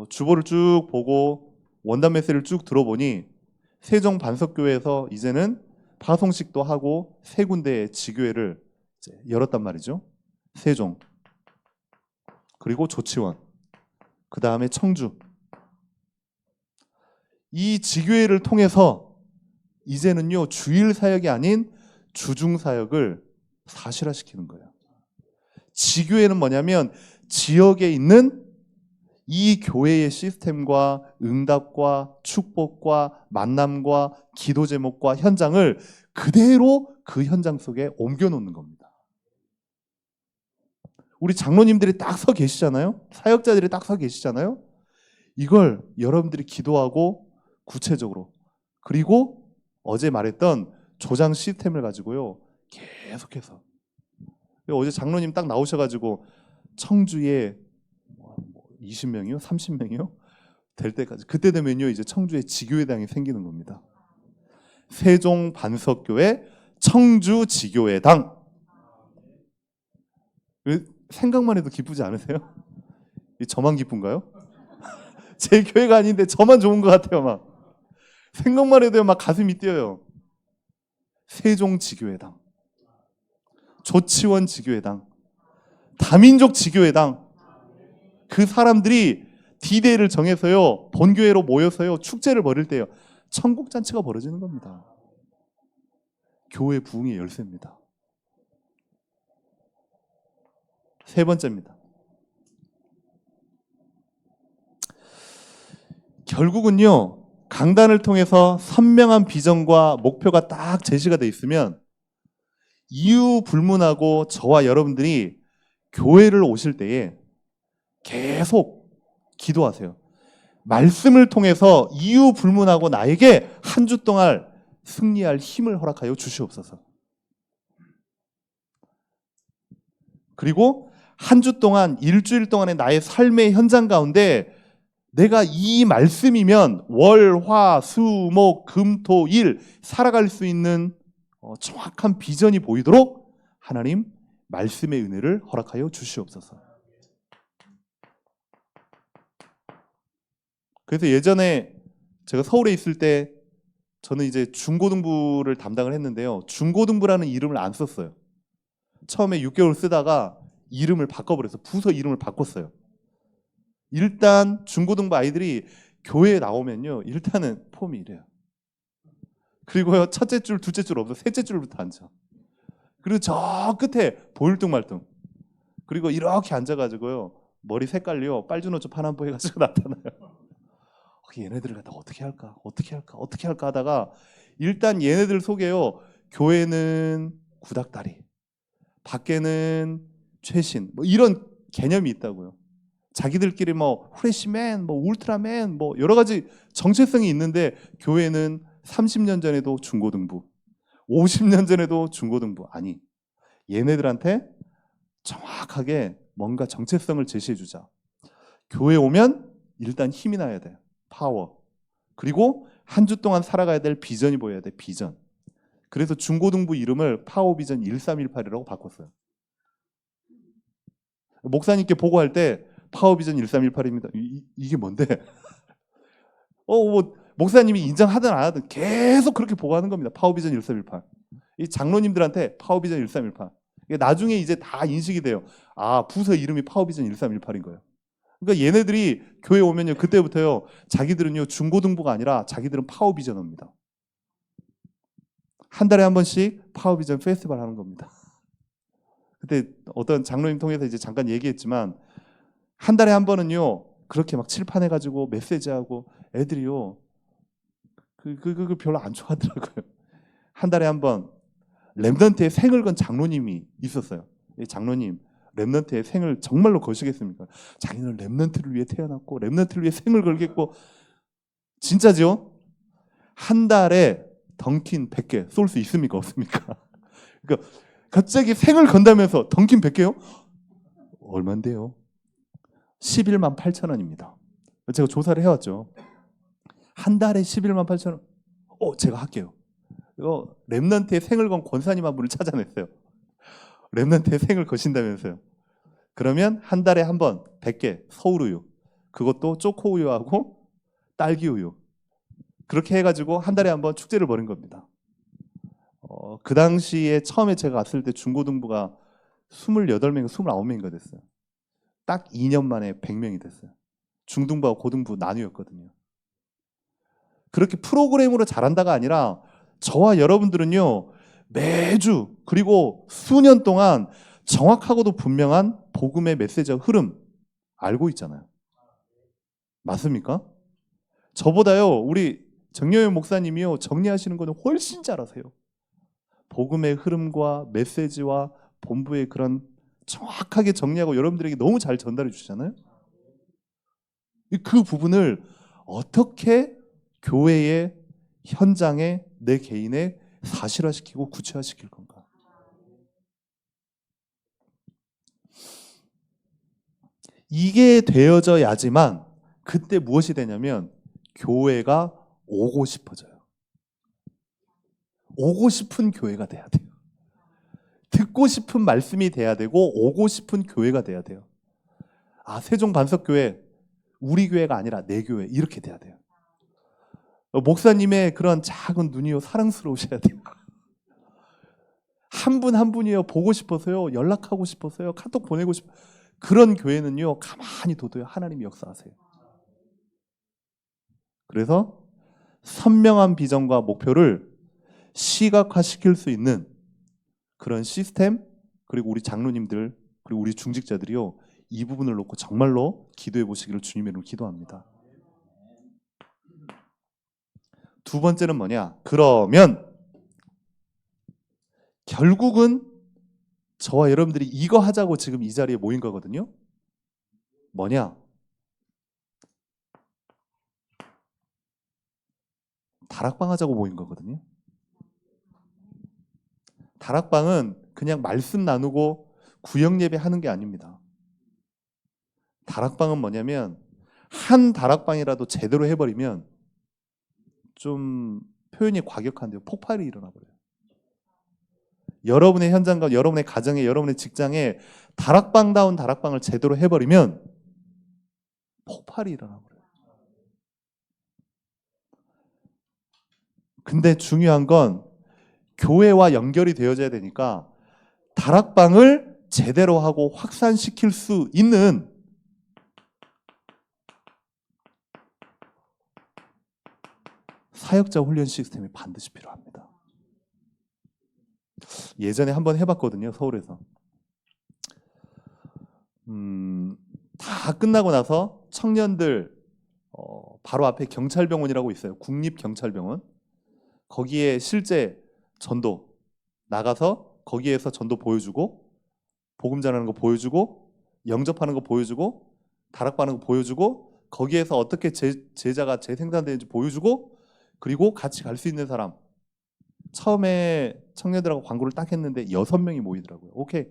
주보를 쭉 보고 원단 메시지를 쭉 들어보니 세종 반석교회에서 이제는 파송식도 하고 3군데의 지교회를 열었단 말이죠. 세종, 그리고 조치원, 그 다음에 청주. 이 지교회를 통해서 이제는요 주일 사역이 아닌 주중 사역을 사실화시키는 거예요. 지교회는 뭐냐면 지역에 있는 이 교회의 시스템과 응답과 축복과 만남과 기도 제목과 현장을 그대로 그 현장 속에 옮겨놓는 겁니다. 우리 장로님들이 딱 서 계시잖아요. 사역자들이 딱 서 계시잖아요. 이걸 여러분들이 기도하고 구체적으로 그리고 어제 말했던 조장 시스템을 가지고요 계속해서 어제 장로님 딱 나오셔가지고 청주에 20명이요? 30명이요? 될 때까지 그때 되면요 이제 청주에 지교회당이 생기는 겁니다. 세종 반석교회 청주 지교회당. 생각만 해도 기쁘지 않으세요? 저만 기쁜가요? 제 교회가 아닌데 저만 좋은 것 같아요. 막 생각만 해도 막 가슴이 뛰어요. 세종 지교회당, 조치원 지교회당, 다민족 지교회당. 그 사람들이 디데이를 정해서요 본교회로 모여서요 축제를 벌일 때요 천국 잔치가 벌어지는 겁니다. 교회 부흥의 열쇠입니다. 세 번째입니다. 결국은요 강단을 통해서 선명한 비전과 목표가 딱 제시가 돼 있으면 이유 불문하고 저와 여러분들이 교회를 오실 때에 계속 기도하세요. 말씀을 통해서 이유 불문하고 나에게 한 주 동안 승리할 힘을 허락하여 주시옵소서. 그리고 한 주 동안 일주일 동안의 나의 삶의 현장 가운데 내가 이 말씀이면 월, 화, 수, 목, 금, 토, 일 살아갈 수 있는 정확한 비전이 보이도록 하나님 말씀의 은혜를 허락하여 주시옵소서. 그래서 예전에 제가 서울에 있을 때 저는 이제 중고등부를 담당을 했는데요. 중고등부라는 이름을 안 썼어요. 처음에 6개월 쓰다가 이름을 바꿔버려서 부서 이름을 바꿨어요. 일단 중고등부 아이들이 교회에 나오면요, 일단은 폼이 이래요. 그리고요, 첫째 줄, 둘째 줄 없어, 셋째 줄부터 앉아. 그리고 저 끝에 보일뚱말뚱. 그리고 이렇게 앉아가지고요, 머리 색깔요, 빨주노초 파남보 해가지고 나타나요. 얘네들을 갖다 어떻게 할까, 어떻게 할까, 어떻게 할까 하다가 일단 얘네들 속에요, 교회는 구닥다리, 밖에는 최신, 뭐 이런 개념이 있다고요. 자기들끼리 뭐 프레시맨, 뭐 울트라맨, 뭐 여러 가지 정체성이 있는데 교회는 30년 전에도 중고등부, 50년 전에도 중고등부. 아니, 얘네들한테 정확하게 뭔가 정체성을 제시해 주자. 교회 오면 일단 힘이 나야 돼. 파워. 그리고 한 주 동안 살아가야 될 비전이 보여야 돼. 비전. 그래서 중고등부 이름을 파워비전 1318이라고 바꿨어요. 목사님께 보고할 때 파워비전 1318입니다. 이게 뭔데? 뭐 목사님이 인정하든 안 하든 계속 그렇게 보고하는 겁니다. 파워비전 1318. 이 장로님들한테 파워비전 1318. 나중에 이제 다 인식이 돼요. 아, 부서 이름이 파워비전 1318인 거예요. 그러니까 얘네들이 교회 오면요, 그때부터요, 자기들은요 중고등부가 아니라 자기들은 파워비전입니다. 한 달에 한 번씩 파워비전 페스티벌 하는 겁니다. 그때 어떤 장로님 통해서 이제 잠깐 얘기했지만 한 달에 한 번은요 그렇게 막 칠판해가지고 메시지하고 애들이요 그 별로 안 좋아하더라고요. 한 달에 한 번 렘넌트의 생을 건 장로님이 있었어요. 장로님, 렘넌트의 생을 정말로 거시겠습니까? 자기는 렘넌트를 위해 태어났고 렘넌트를 위해 생을 걸겠고. 진짜죠? 한 달에 던킨 100개 쏠 수 있습니까? 없습니까? 그러니까 갑자기 생을 건다면서 던킨 100개요? 얼만데요? 11만 8천 원입니다. 제가 조사를 해왔죠. 한 달에 11만 8천 원. 제가 할게요. 이거 렘넌트의 생을 건 권사님 한 분을 찾아냈어요. 렘넌트의 생을 거신다면서요. 그러면 한 달에 한 번 100개 서울우유, 그것도 초코우유하고 딸기우유, 그렇게 해가지고 한 달에 한 번 축제를 벌인 겁니다. 그 당시에 처음에 제가 갔을 때 중고등부가 28명, 29명인가 됐어요. 딱 2년 만에 100명이 됐어요. 중등부와 고등부 나뉘었거든요. 그렇게 프로그램으로 잘한다가 아니라 저와 여러분들은요 매주 그리고 수년 동안 정확하고도 분명한 복음의 메시지와 흐름 알고 있잖아요. 맞습니까? 저보다요 우리 정여현 목사님이요 정리하시는 거는 훨씬 잘하세요. 복음의 흐름과 메시지와 본부의 그런 정확하게 정리하고 여러분들에게 너무 잘 전달해 주시잖아요. 그 부분을 어떻게 교회의 현장에 내 개인의 사실화시키고 구체화시킬 건가? 이게 되어져야지만 그때 무엇이 되냐면 교회가 오고 싶어져요. 오고 싶은 교회가 돼야 돼요. 듣고 싶은 말씀이 돼야 되고 오고 싶은 교회가 돼야 돼요. 아, 세종반석교회 우리 교회가 아니라 내 교회 이렇게 돼야 돼요. 목사님의 그런 작은 눈이요 사랑스러우셔야 돼요. 한 분 한 분이요 보고 싶어서요 연락하고 싶어서요 카톡 보내고 싶어. 그런 교회는요 가만히 둬도요 하나님이 역사하세요. 그래서 선명한 비전과 목표를 시각화시킬 수 있는 그런 시스템, 그리고 우리 장로님들 그리고 우리 중직자들이요 이 부분을 놓고 정말로 기도해 보시기를 주님의 이름으로 기도합니다. 두 번째는 뭐냐? 그러면 결국은 저와 여러분들이 이거 하자고 지금 이 자리에 모인 거거든요. 뭐냐? 다락방 하자고 모인 거거든요. 다락방은 그냥 말씀 나누고 구역 예배 하는 게 아닙니다. 다락방은 뭐냐면 한 다락방이라도 제대로 해버리면 좀 표현이 과격한데요. 폭발이 일어나 버려요. 여러분의 현장과 여러분의 가정에 여러분의 직장에 다락방다운 다락방을 제대로 해버리면 폭발이 일어나 버려요. 근데 중요한 건 교회와 연결이 되어져야 되니까 다락방을 제대로 하고 확산시킬 수 있는 사역자 훈련 시스템이 반드시 필요합니다. 예전에 한번 해봤거든요. 서울에서. 다 끝나고 나서 청년들 바로 앞에 경찰병원이라고 있어요. 국립경찰병원. 거기에 실제 전도 나가서 거기에서 전도 보여주고 복음 전하는 거 보여주고 영접하는 거 보여주고 다락방하는 거 보여주고 거기에서 어떻게 제자가 재생산되는지 보여주고 그리고 같이 갈 수 있는 사람. 처음에 청년들하고 광고를 딱 했는데 6명이 모이더라고요. 오케이.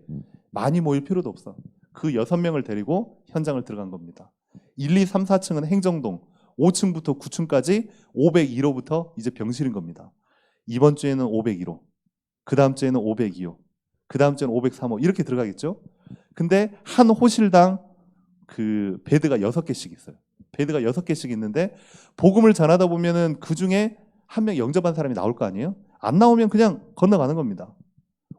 많이 모일 필요도 없어. 그 6명을 데리고 현장을 들어간 겁니다. 1, 2, 3, 4층은 행정동, 5층부터 9층까지 501호부터 이제 병실인 겁니다. 이번 주에는 501호, 그 다음 주에는 502호, 그 다음 주에는 503호 이렇게 들어가겠죠. 근데 한 호실당 그 베드가 6개씩 있어요. 베드가 6개씩 있는데 복음을 전하다 보면은 그 중에 한 명 영접한 사람이 나올 거 아니에요? 안 나오면 그냥 건너가는 겁니다.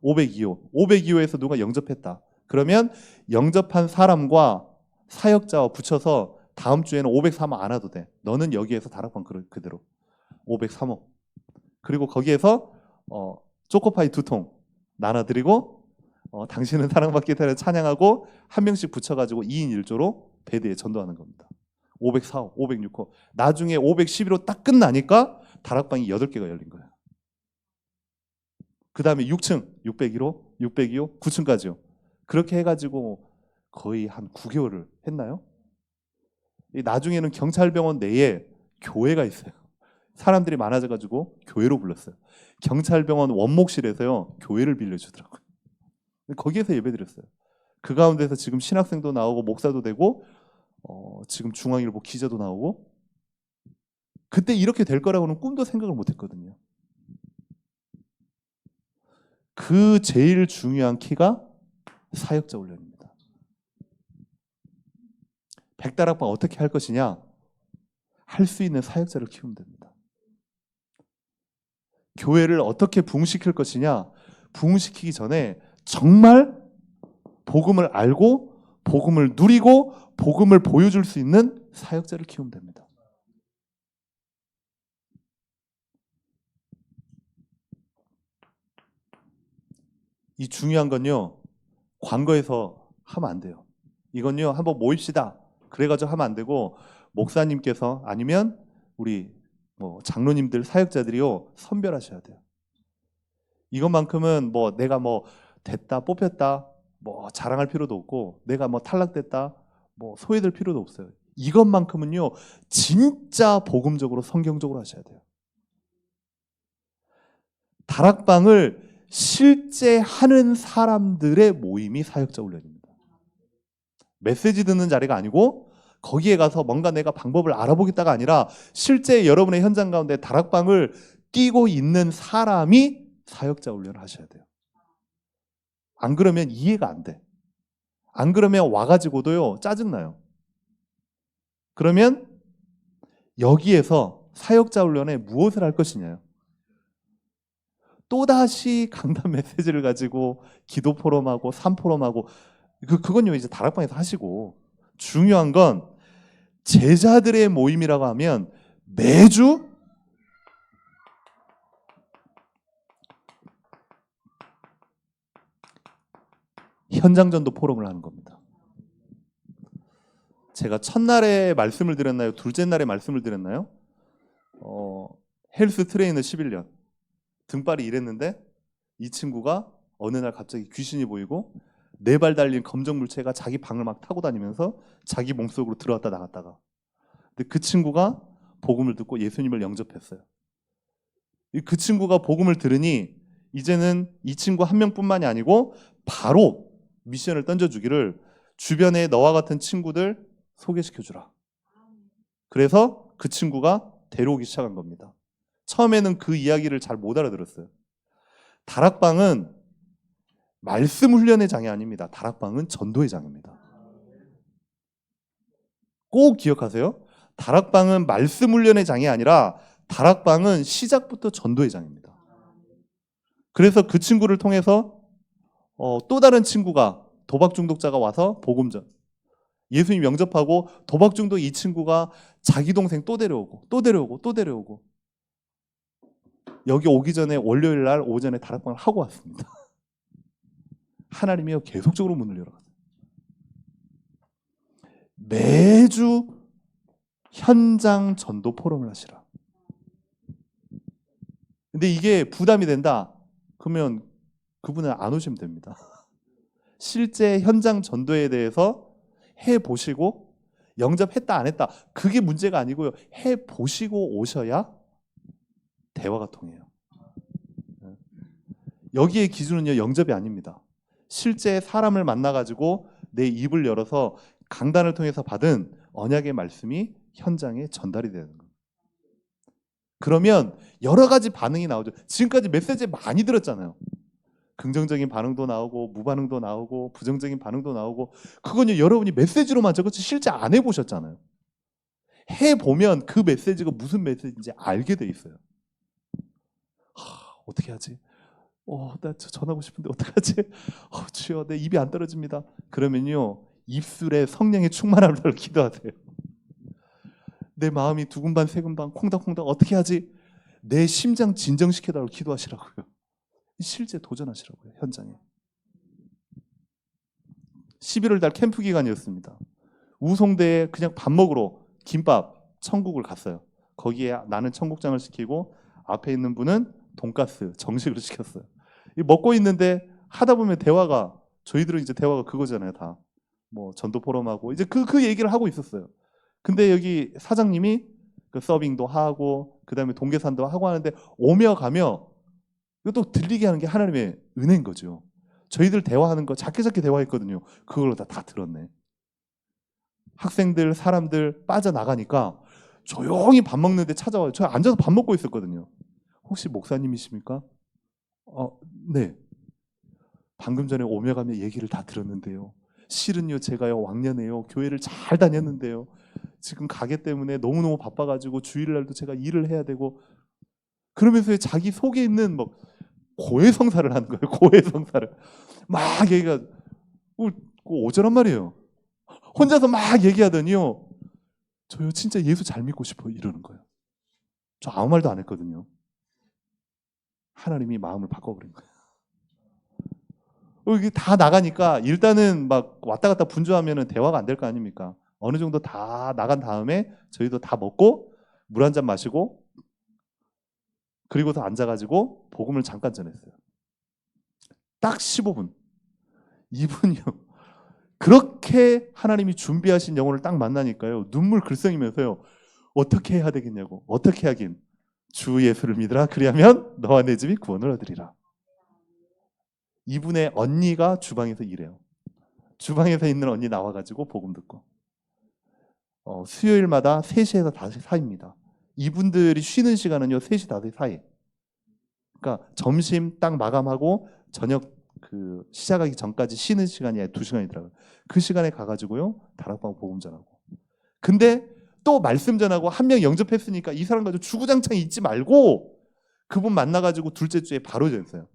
502호, 502호에서 누가 영접했다. 그러면 영접한 사람과 사역자와 붙여서 다음 주에는 503호 안 와도 돼. 너는 여기에서 다락방 그대로. 503호. 그리고 거기에서 초코파이 2통 나눠드리고 당신은 사랑받기 때문에 찬양하고 한 명씩 붙여가지고 2인 1조로 베드에 전도하는 겁니다. 504호, 506호. 나중에 511호 딱 끝나니까 다락방이 8개가 열린 거예요. 그 다음에 6층, 601호, 602호, 9층까지요. 그렇게 해가지고 거의 한 9개월을 했나요? 나중에는 경찰병원 내에 교회가 있어요. 사람들이 많아져가지고 교회로 불렀어요. 경찰병원 원목실에서요 교회를 빌려주더라고요. 거기에서 예배드렸어요. 그 가운데서 지금 신학생도 나오고 목사도 되고 지금 중앙일보 기자도 나오고 그때 이렇게 될 거라고는 꿈도 생각을 못했거든요. 그 제일 중요한 키가 사역자 훈련입니다. 백다락방 어떻게 할 것이냐? 할 수 있는 사역자를 키우면 됩니다. 교회를 어떻게 부흥시킬 것이냐? 부흥시키기 전에 정말 복음을 알고 복음을 누리고 복음을 보여줄 수 있는 사역자를 키우면 됩니다. 이 중요한 건요. 광고에서 하면 안 돼요. 이건요. 한번 모입시다. 그래가지고 하면 안 되고 목사님께서 아니면 우리 장로님들 사역자들이요. 선별하셔야 돼요. 이것만큼은 내가 됐다 뽑혔다 자랑할 필요도 없고 내가 탈락됐다 소외될 필요도 없어요. 이것만큼은요. 진짜 복음적으로 성경적으로 하셔야 돼요. 다락방을 실제 하는 사람들의 모임이 사역자 훈련입니다. 메시지 듣는 자리가 아니고 거기에 가서 뭔가 내가 방법을 알아보겠다가 아니라 실제 여러분의 현장 가운데 다락방을 뛰고 있는 사람이 사역자 훈련을 하셔야 돼요. 안 그러면 이해가 안 돼. 안 그러면 와가지고도요 짜증나요. 그러면 여기에서 사역자 훈련에 무엇을 할 것이냐요. 또다시 강단 메시지를 가지고 기도 포럼하고 삶 포럼하고 그건요 이제 다락방에서 하시고 중요한 건 제자들의 모임이라고 하면 매주 현장전도 포럼을 하는 겁니다. 제가 첫날에 말씀을 드렸나요? 둘째 날에 말씀을 드렸나요? 헬스 트레이너 11년 등발이 이랬는데 이 친구가 어느 날 갑자기 귀신이 보이고 4발 달린 검정 물체가 자기 방을 막 타고 다니면서 자기 몸속으로 들어왔다 나갔다가 근데 그 친구가 복음을 듣고 예수님을 영접했어요. 그 친구가 복음을 들으니 이제는 이 친구 한 명뿐만이 아니고 바로 미션을 던져주기를 주변에 너와 같은 친구들 소개시켜주라. 그래서 그 친구가 데려오기 시작한 겁니다. 처음에는 그 이야기를 잘 못 알아들었어요. 다락방은 말씀 훈련의 장이 아닙니다. 다락방은 전도의 장입니다. 꼭 기억하세요. 다락방은 말씀 훈련의 장이 아니라 다락방은 시작부터 전도의 장입니다. 그래서 그 친구를 통해서 또 다른 친구가 도박 중독자가 와서 복음전 예수님 영접하고 도박 중독 이 친구가 자기 동생 또 데려오고 또 데려오고 또 데려오고 여기 오기 전에 월요일 날 오전에 다락방을 하고 왔습니다. 하나님이요 계속적으로 문을 열어가세요. 매주 현장 전도 포럼을 하시라. 근데 이게 부담이 된다. 그러면 그분은 안 오시면 됩니다. 실제 현장 전도에 대해서 해보시고 영접했다 안 했다 그게 문제가 아니고요. 해보시고 오셔야 대화가 통해요. 여기에 기준은요 영접이 아닙니다. 실제 사람을 만나가지고 내 입을 열어서 강단을 통해서 받은 언약의 말씀이 현장에 전달이 되는 거예요. 그러면 여러 가지 반응이 나오죠. 지금까지 메시지 많이 들었잖아요. 긍정적인 반응도 나오고 무반응도 나오고 부정적인 반응도 나오고 그건요 여러분이 메시지로만 적었지 실제 안 해보셨잖아요. 해보면 그 메시지가 무슨 메시지인지 알게 돼 있어요. 어떻게 하지? 나 전하고 싶은데 어떡하지? 주여 내 입이 안 떨어집니다. 그러면요 입술에 성령의 충만함을 달라 기도하세요. 내 마음이 두근반 세근반 콩닥콩닥 어떻게 하지? 내 심장 진정시켜달라고 기도하시라고요. 실제 도전하시라고요. 현장에. 11월 달 캠프 기간이었습니다. 우송대에 그냥 밥 먹으러 김밥 천국을 갔어요. 거기에 나는 청국장을 시키고 앞에 있는 분은 돈가스 정식으로 시켰어요. 먹고 있는데 하다 보면 대화가 저희들은 이제 대화가 그거잖아요. 다 뭐 전도 포럼하고 이제 그 얘기를 하고 있었어요. 근데 여기 사장님이 그 서빙도 하고 그다음에 동계산도 하고 하는데 오며 가며 또 들리게 하는 게 하나님의 은혜인 거죠. 저희들 대화하는 거 작게 대화했거든요. 그걸 다 들었네. 학생들 사람들 빠져나가니까 조용히 밥 먹는데 찾아와요. 저 앉아서 밥 먹고 있었거든요. 혹시 목사님이십니까? 네. 방금 전에 오며 가며 얘기를 다 들었는데요. 실은요 제가요 왕년에요 교회를 잘 다녔는데요. 지금 가게 때문에 너무너무 바빠가지고 주일날도 제가 일을 해야 되고 그러면서 자기 속에 있는 뭐 고해성사를 하는 거예요. 고해성사를 막 얘기가 오절한 말이에요. 혼자서 막 얘기하더니요. 저요 진짜 예수 잘 믿고 싶어요 이러는 거예요. 저 아무 말도 안 했거든요. 하나님이 마음을 바꿔버린 거예요. 이게 다 나가니까 일단은 막 왔다 갔다 분주하면은 대화가 안 될 거 아닙니까? 어느 정도 다 나간 다음에 저희도 다 먹고 물 한 잔 마시고 그리고서 앉아가지고 복음을 잠깐 전했어요. 딱 15분. 이분이요. 그렇게 하나님이 준비하신 영혼을 딱 만나니까요. 눈물 글썽이면서요. 어떻게 해야 되겠냐고. 어떻게 하긴. 주 예수를 믿으라. 그리하면 너와 내 집이 구원을 얻으리라. 이분의 언니가 주방에서 일해요. 주방에서 있는 언니 나와가지고 복음 듣고 수요일마다 3시에서 5시 사이입니다. 이분들이 쉬는 시간은요 3시 5시 사이. 그러니까 점심 딱 마감하고 저녁 그 시작하기 전까지 쉬는 시간이 2시간이더라고요. 그 시간에 가가지고요 다락방 복음 전하고. 근데 또 말씀 전하고 한 명 영접했으니까 이 사람 가지고 주구장창 있지 말고 그분 만나가지고 둘째 주에 바로 전했어요.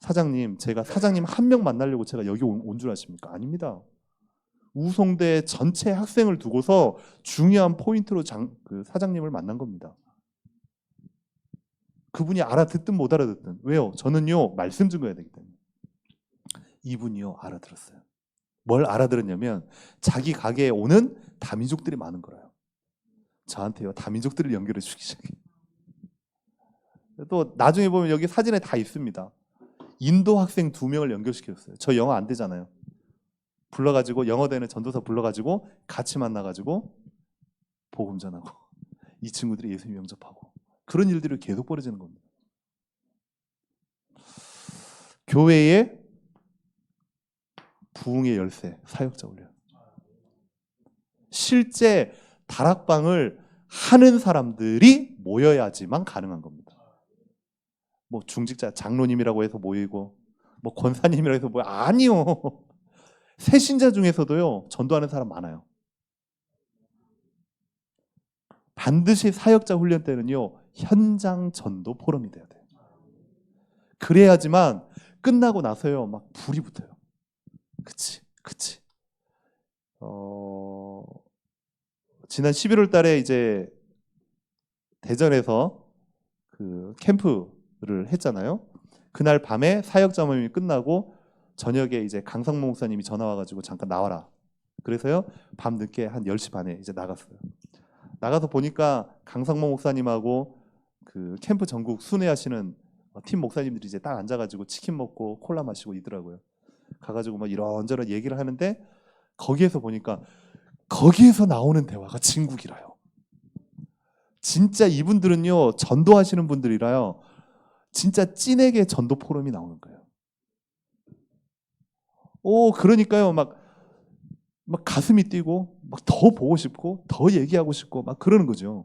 사장님, 제가 사장님 한 명 만나려고 제가 여기 온 줄 아십니까? 아닙니다. 우송대 전체 학생을 두고서 중요한 포인트로 그 사장님을 만난 겁니다. 그분이 알아듣든 못 알아듣든. 왜요? 저는요 말씀 증거해야 되기 때문에. 이분이요 알아들었어요. 뭘 알아들었냐면 자기 가게에 오는 다민족들이 많은 거예요. 저한테요 다민족들을 연결해 주기 시작해요. 또 나중에 보면 여기 사진에 다 있습니다. 인도 학생 2명을 연결시켰어요. 저 영어 안 되잖아요. 불러가지고 영어 되는 전도사 불러가지고 같이 만나가지고 복음 전하고 이 친구들이 예수님 영접하고 그런 일들이 계속 벌어지는 겁니다. 교회에 부흥의 열쇠 사역자 올려요. 실제 다락방을 하는 사람들이 모여야지만 가능한 겁니다. 뭐 중직자 장로님이라고 해서 모이고 뭐 권사님이라고 해서 모여 아니요. 새신자 중에서도요 전도하는 사람 많아요. 반드시 사역자 훈련 때는요 현장 전도 포럼이 돼야 돼요. 그래야지만 끝나고 나서요 막 불이 붙어요. 그치. 지난 11월 달에 이제 대전에서 그 캠프를 했잖아요. 그날 밤에 사역자 모임이 끝나고 저녁에 이제 강성모 목사님이 전화 와가지고 잠깐 나와라. 그래서요 밤 늦게 한 10시 반에 이제 나갔어요. 나가서 보니까 강성모 목사님하고 그 캠프 전국 순회하시는 팀 목사님들이 이제 딱 앉아가지고 치킨 먹고 콜라 마시고 있더라고요. 가가지고 막 이런저런 얘기를 하는데 거기에서 보니까 거기에서 나오는 대화가 진국이라요. 진짜 이분들은요 전도하시는 분들이라요. 진짜 찐에게 전도 포럼이 나오는 거예요. 그러니까요 막 가슴이 뛰고 막 더 보고 싶고 더 얘기하고 싶고 막 그러는 거죠.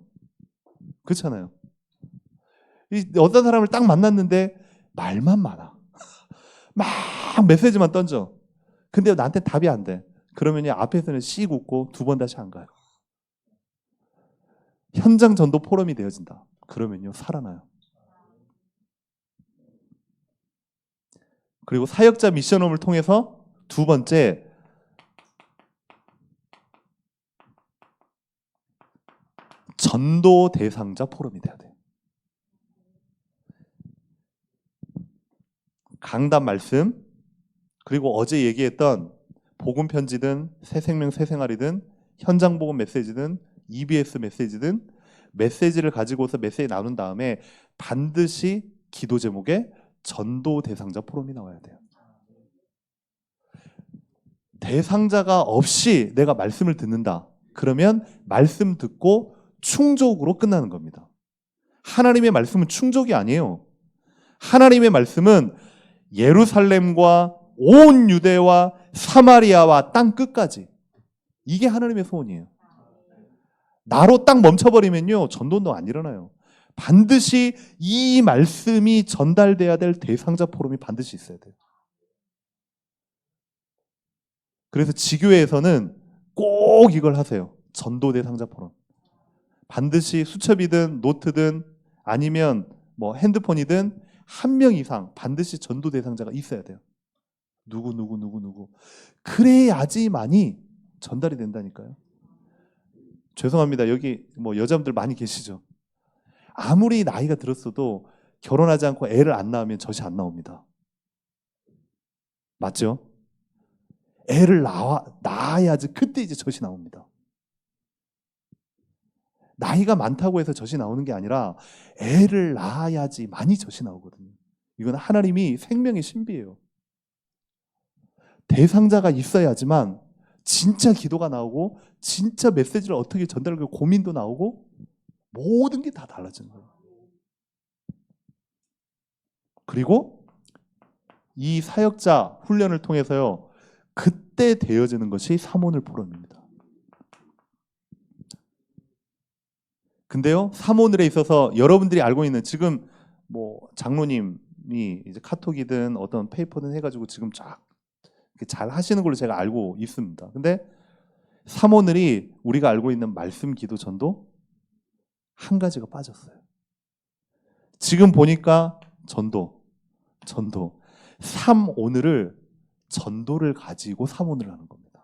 그렇잖아요. 어떤 사람을 딱 만났는데 말만 많아. 막 메시지만 던져. 근데 나한테 답이 안 돼. 그러면 앞에서는 씩 웃고 두 번 다시 안 가요. 현장 전도 포럼이 되어진다. 그러면요 살아나요. 그리고 사역자 미션홈을 통해서 두 번째 전도 대상자 포럼이 돼야 돼요. 강단 말씀 그리고 어제 얘기했던 복음 편지든 새생명 새생활이든 현장 복음 메시지든 EBS 메시지든 메시지를 가지고서 메시지 나눈 다음에 반드시 기도 제목에 전도 대상자 포럼이 나와야 돼요. 대상자가 없이 내가 말씀을 듣는다. 그러면 말씀 듣고 충족으로 끝나는 겁니다. 하나님의 말씀은 충족이 아니에요. 하나님의 말씀은 예루살렘과 온 유대와 사마리아와 땅 끝까지 이게 하나님의 소원이에요. 나로 딱 멈춰버리면요 전도도 안 일어나요. 반드시 이 말씀이 전달돼야 될 대상자 포럼이 반드시 있어야 돼요. 그래서 지교회에서는 꼭 이걸 하세요. 전도 대상자 포럼. 반드시 수첩이든 노트든 아니면 뭐 핸드폰이든 한 명 이상 반드시 전도 대상자가 있어야 돼요. 누구. 그래야지만이 전달이 된다니까요. 죄송합니다. 여기 뭐 여자분들 많이 계시죠? 아무리 나이가 들었어도 결혼하지 않고 애를 안 낳으면 젖이 안 나옵니다. 맞죠? 애를 낳아야지 그때 이제 젖이 나옵니다. 나이가 많다고 해서 젖이 나오는 게 아니라 애를 낳아야지 많이 젖이 나오거든요. 이건 하나님이 생명의 신비예요. 대상자가 있어야지만 진짜 기도가 나오고 진짜 메시지를 어떻게 전달할까 고민도 나오고 모든 게 다 달라지는 거예요. 그리고 이 사역자 훈련을 통해서요. 그때 되어지는 것이 사모늘 포럼입니다. 근데요. 사모늘에 있어서 여러분들이 알고 있는 지금 뭐 장로님이 이제 카톡이든 어떤 페이퍼든 해가지고 지금 쫙 잘 하시는 걸로 제가 알고 있습니다. 근데 사모늘이 우리가 알고 있는 말씀 기도 전도 한 가지가 빠졌어요. 지금 보니까 전도 삼오늘을 전도를 가지고 삼오늘을 하는 겁니다.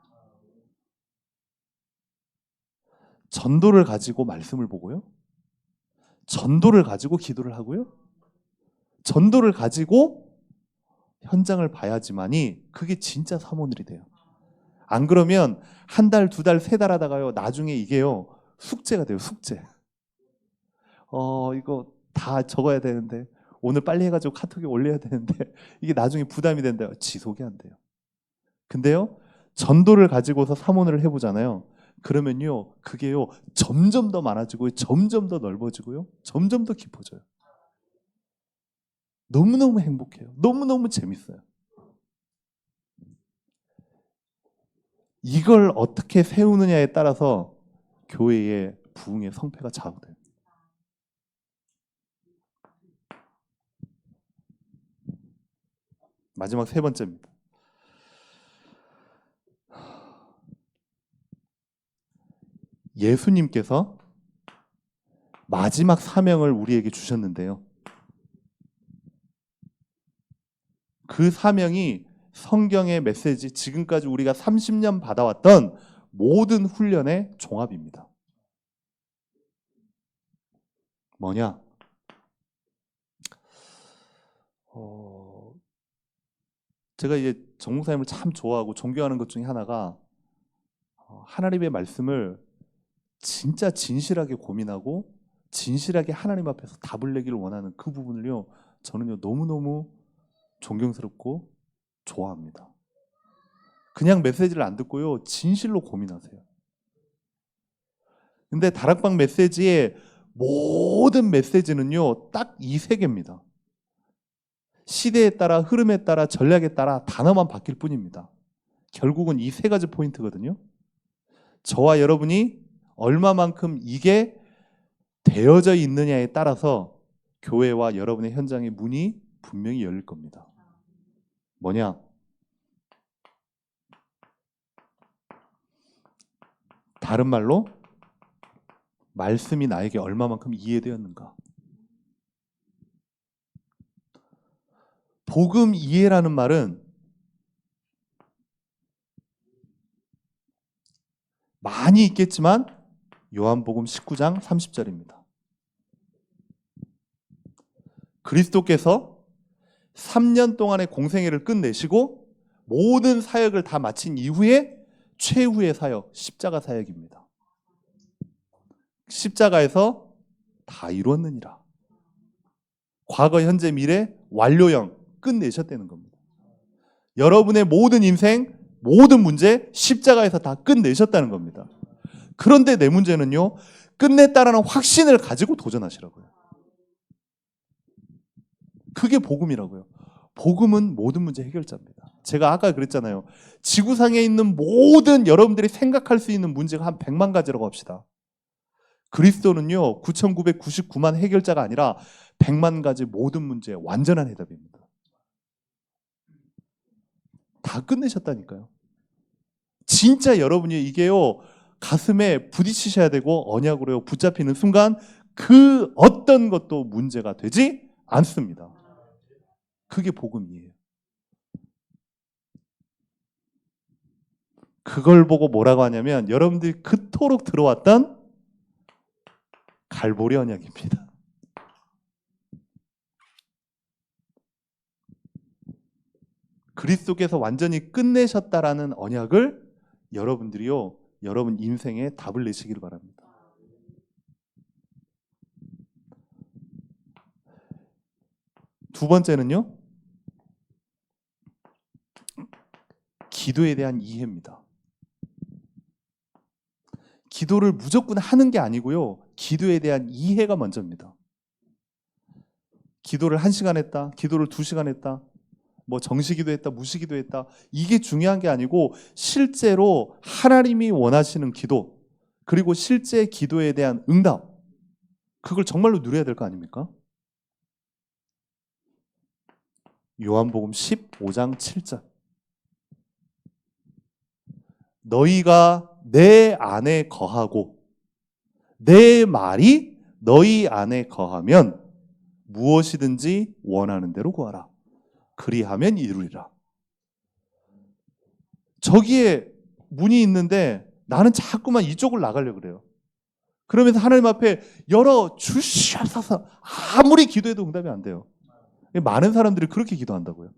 전도를 가지고 말씀을 보고요. 전도를 가지고 기도를 하고요. 전도를 가지고 현장을 봐야지만이 그게 진짜 삼오늘이 돼요. 안 그러면 한 달, 두 달, 세 달 하다가요. 나중에 이게요. 숙제가 돼요. 숙제. 이거 다 적어야 되는데 오늘 빨리 해가지고 카톡에 올려야 되는데 이게 나중에 부담이 된대요. 지속이 안 돼요. 근데요. 전도를 가지고서 삼오늘을 해보잖아요. 그러면요. 그게요. 점점 더 많아지고 점점 더 넓어지고요. 점점 더 깊어져요. 너무너무 행복해요. 너무너무 재밌어요. 이걸 어떻게 세우느냐에 따라서 교회의 부흥의 성패가 좌우돼요. 마지막 세 번째입니다. 예수님께서 마지막 사명을 우리에게 주셨는데요. 그 사명이 성경의 메시지, 지금까지 우리가 30년 받아왔던 모든 훈련의 종합입니다. 뭐냐? 제가 이제 정 목사님을 참 좋아하고 존경하는 것 중에 하나가 하나님의 말씀을 진짜 진실하게 고민하고 진실하게 하나님 앞에서 답을 내기를 원하는 그 부분을요, 저는요 너무너무 존경스럽고 좋아합니다. 그냥 메시지를 안 듣고요, 진실로 고민하세요. 근데 다락방 메시지의 모든 메시지는요 딱 이 세 개입니다. 시대에 따라, 흐름에 따라, 전략에 따라 단어만 바뀔 뿐입니다. 결국은 이 세 가지 포인트거든요. 저와 여러분이 얼마만큼 이게 되어져 있느냐에 따라서 교회와 여러분의 현장의 문이 분명히 열릴 겁니다. 뭐냐? 다른 말로 말씀이 나에게 얼마만큼 이해되었는가. 복음 이해라는 말은 많이 있겠지만 요한복음 19장 30절입니다. 그리스도께서 3년 동안의 공생애를 끝내시고 모든 사역을 다 마친 이후에 최후의 사역, 십자가 사역입니다. 십자가에서 다 이루었느니라. 과거, 현재, 미래 완료형 끝내셨다는 겁니다. 여러분의 모든 인생, 모든 문제 십자가에서 다 끝내셨다는 겁니다. 그런데 내 문제는요, 끝냈다라는 확신을 가지고 도전하시라고요. 그게 복음이라고요. 복음은 모든 문제 해결자입니다. 제가 아까 그랬잖아요. 지구상에 있는 모든 여러분들이 생각할 수 있는 문제가 한 100만 가지라고 합시다. 그리스도는요 9,999만 해결자가 아니라 100만 가지 모든 문제의 완전한 해답입니다. 다 끝내셨다니까요. 진짜 여러분이 이게요 가슴에 부딪히셔야 되고 언약으로 붙잡히는 순간 그 어떤 것도 문제가 되지 않습니다. 그게 복음이에요. 그걸 보고 뭐라고 하냐면 여러분들이 그토록 들어왔던 갈보리 언약입니다. 그리스도께서 완전히 끝내셨다라는 언약을 여러분들이요, 여러분 인생에 답을 내시길 바랍니다. 두 번째는요, 기도에 대한 이해입니다. 기도를 무조건 하는 게 아니고요, 기도에 대한 이해가 먼저입니다. 기도를 1시간 했다, 기도를 2시간 했다, 뭐 정시기도 했다, 무시기도 했다, 이게 중요한 게 아니고 실제로 하나님이 원하시는 기도, 그리고 실제 기도에 대한 응답, 그걸 정말로 누려야 될 거 아닙니까? 요한복음 15장 7절, 너희가 내 안에 거하고 내 말이 너희 안에 거하면 무엇이든지 원하는 대로 구하라. 그리하면 이루리라. 저기에 문이 있는데 나는 자꾸만 이쪽을 나가려고 그래요. 그러면서 하나님 앞에 열어 주시옵소서. 아무리 기도해도 응답이 안 돼요. 많은 사람들이 그렇게 기도한다고요.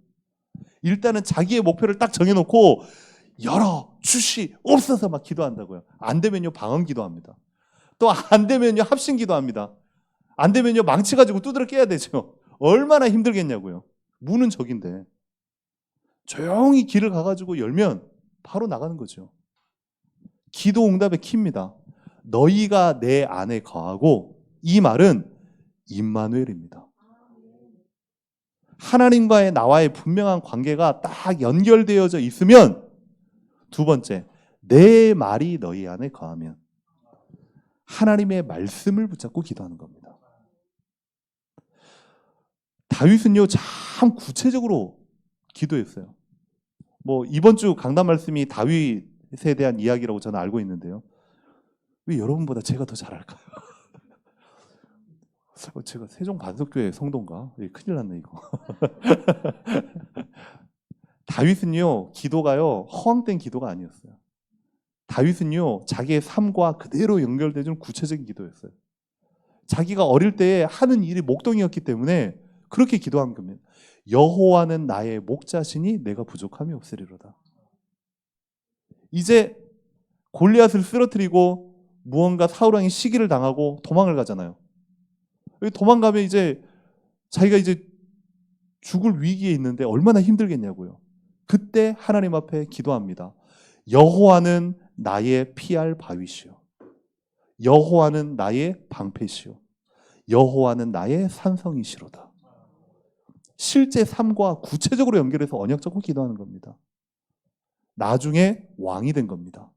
일단은 자기의 목표를 딱 정해놓고 열어 주시옵소서 막 기도한다고요. 안 되면요 방언 기도합니다. 또 안 되면요 합심 기도합니다. 안 되면요 망치 가지고 두드려 깨야 되죠. 얼마나 힘들겠냐고요. 문은 저긴데 조용히 길을 가가지고 열면 바로 나가는 거죠. 기도 응답의 키입니다. 너희가 내 안에 거하고, 이 말은 임마누엘입니다. 하나님과의 나와의 분명한 관계가 딱 연결되어져 있으면, 두 번째, 내 말이 너희 안에 거하면, 하나님의 말씀을 붙잡고 기도하는 겁니다. 다윗은요, 참 구체적으로 기도했어요. 뭐 이번 주 강단 말씀이 다윗에 대한 이야기라고 저는 알고 있는데요. 왜 여러분보다 제가 더 잘할까요? 제가 세종 반석교회 성도인가? 큰일 났네 이거. 다윗은요, 기도가요 허황된 기도가 아니었어요. 다윗은요, 자기의 삶과 그대로 연결되는 구체적인 기도였어요. 자기가 어릴 때 하는 일이 목동이었기 때문에 그렇게 기도한 겁니다. 여호와는 나의 목자시니 내가 부족함이 없으리로다. 이제 골리앗을 쓰러뜨리고 무언가 사울 왕이 시기를 당하고 도망을 가잖아요. 도망가면 이제 자기가 이제 죽을 위기에 있는데 얼마나 힘들겠냐고요. 그때 하나님 앞에 기도합니다. 여호와는 나의 피할 바위시오. 여호와는 나의 방패시오. 여호와는 나의 산성이시로다. 실제 삶과 구체적으로 연결해서 언약적으로 기도하는 겁니다. 나중에 왕이 된 겁니다.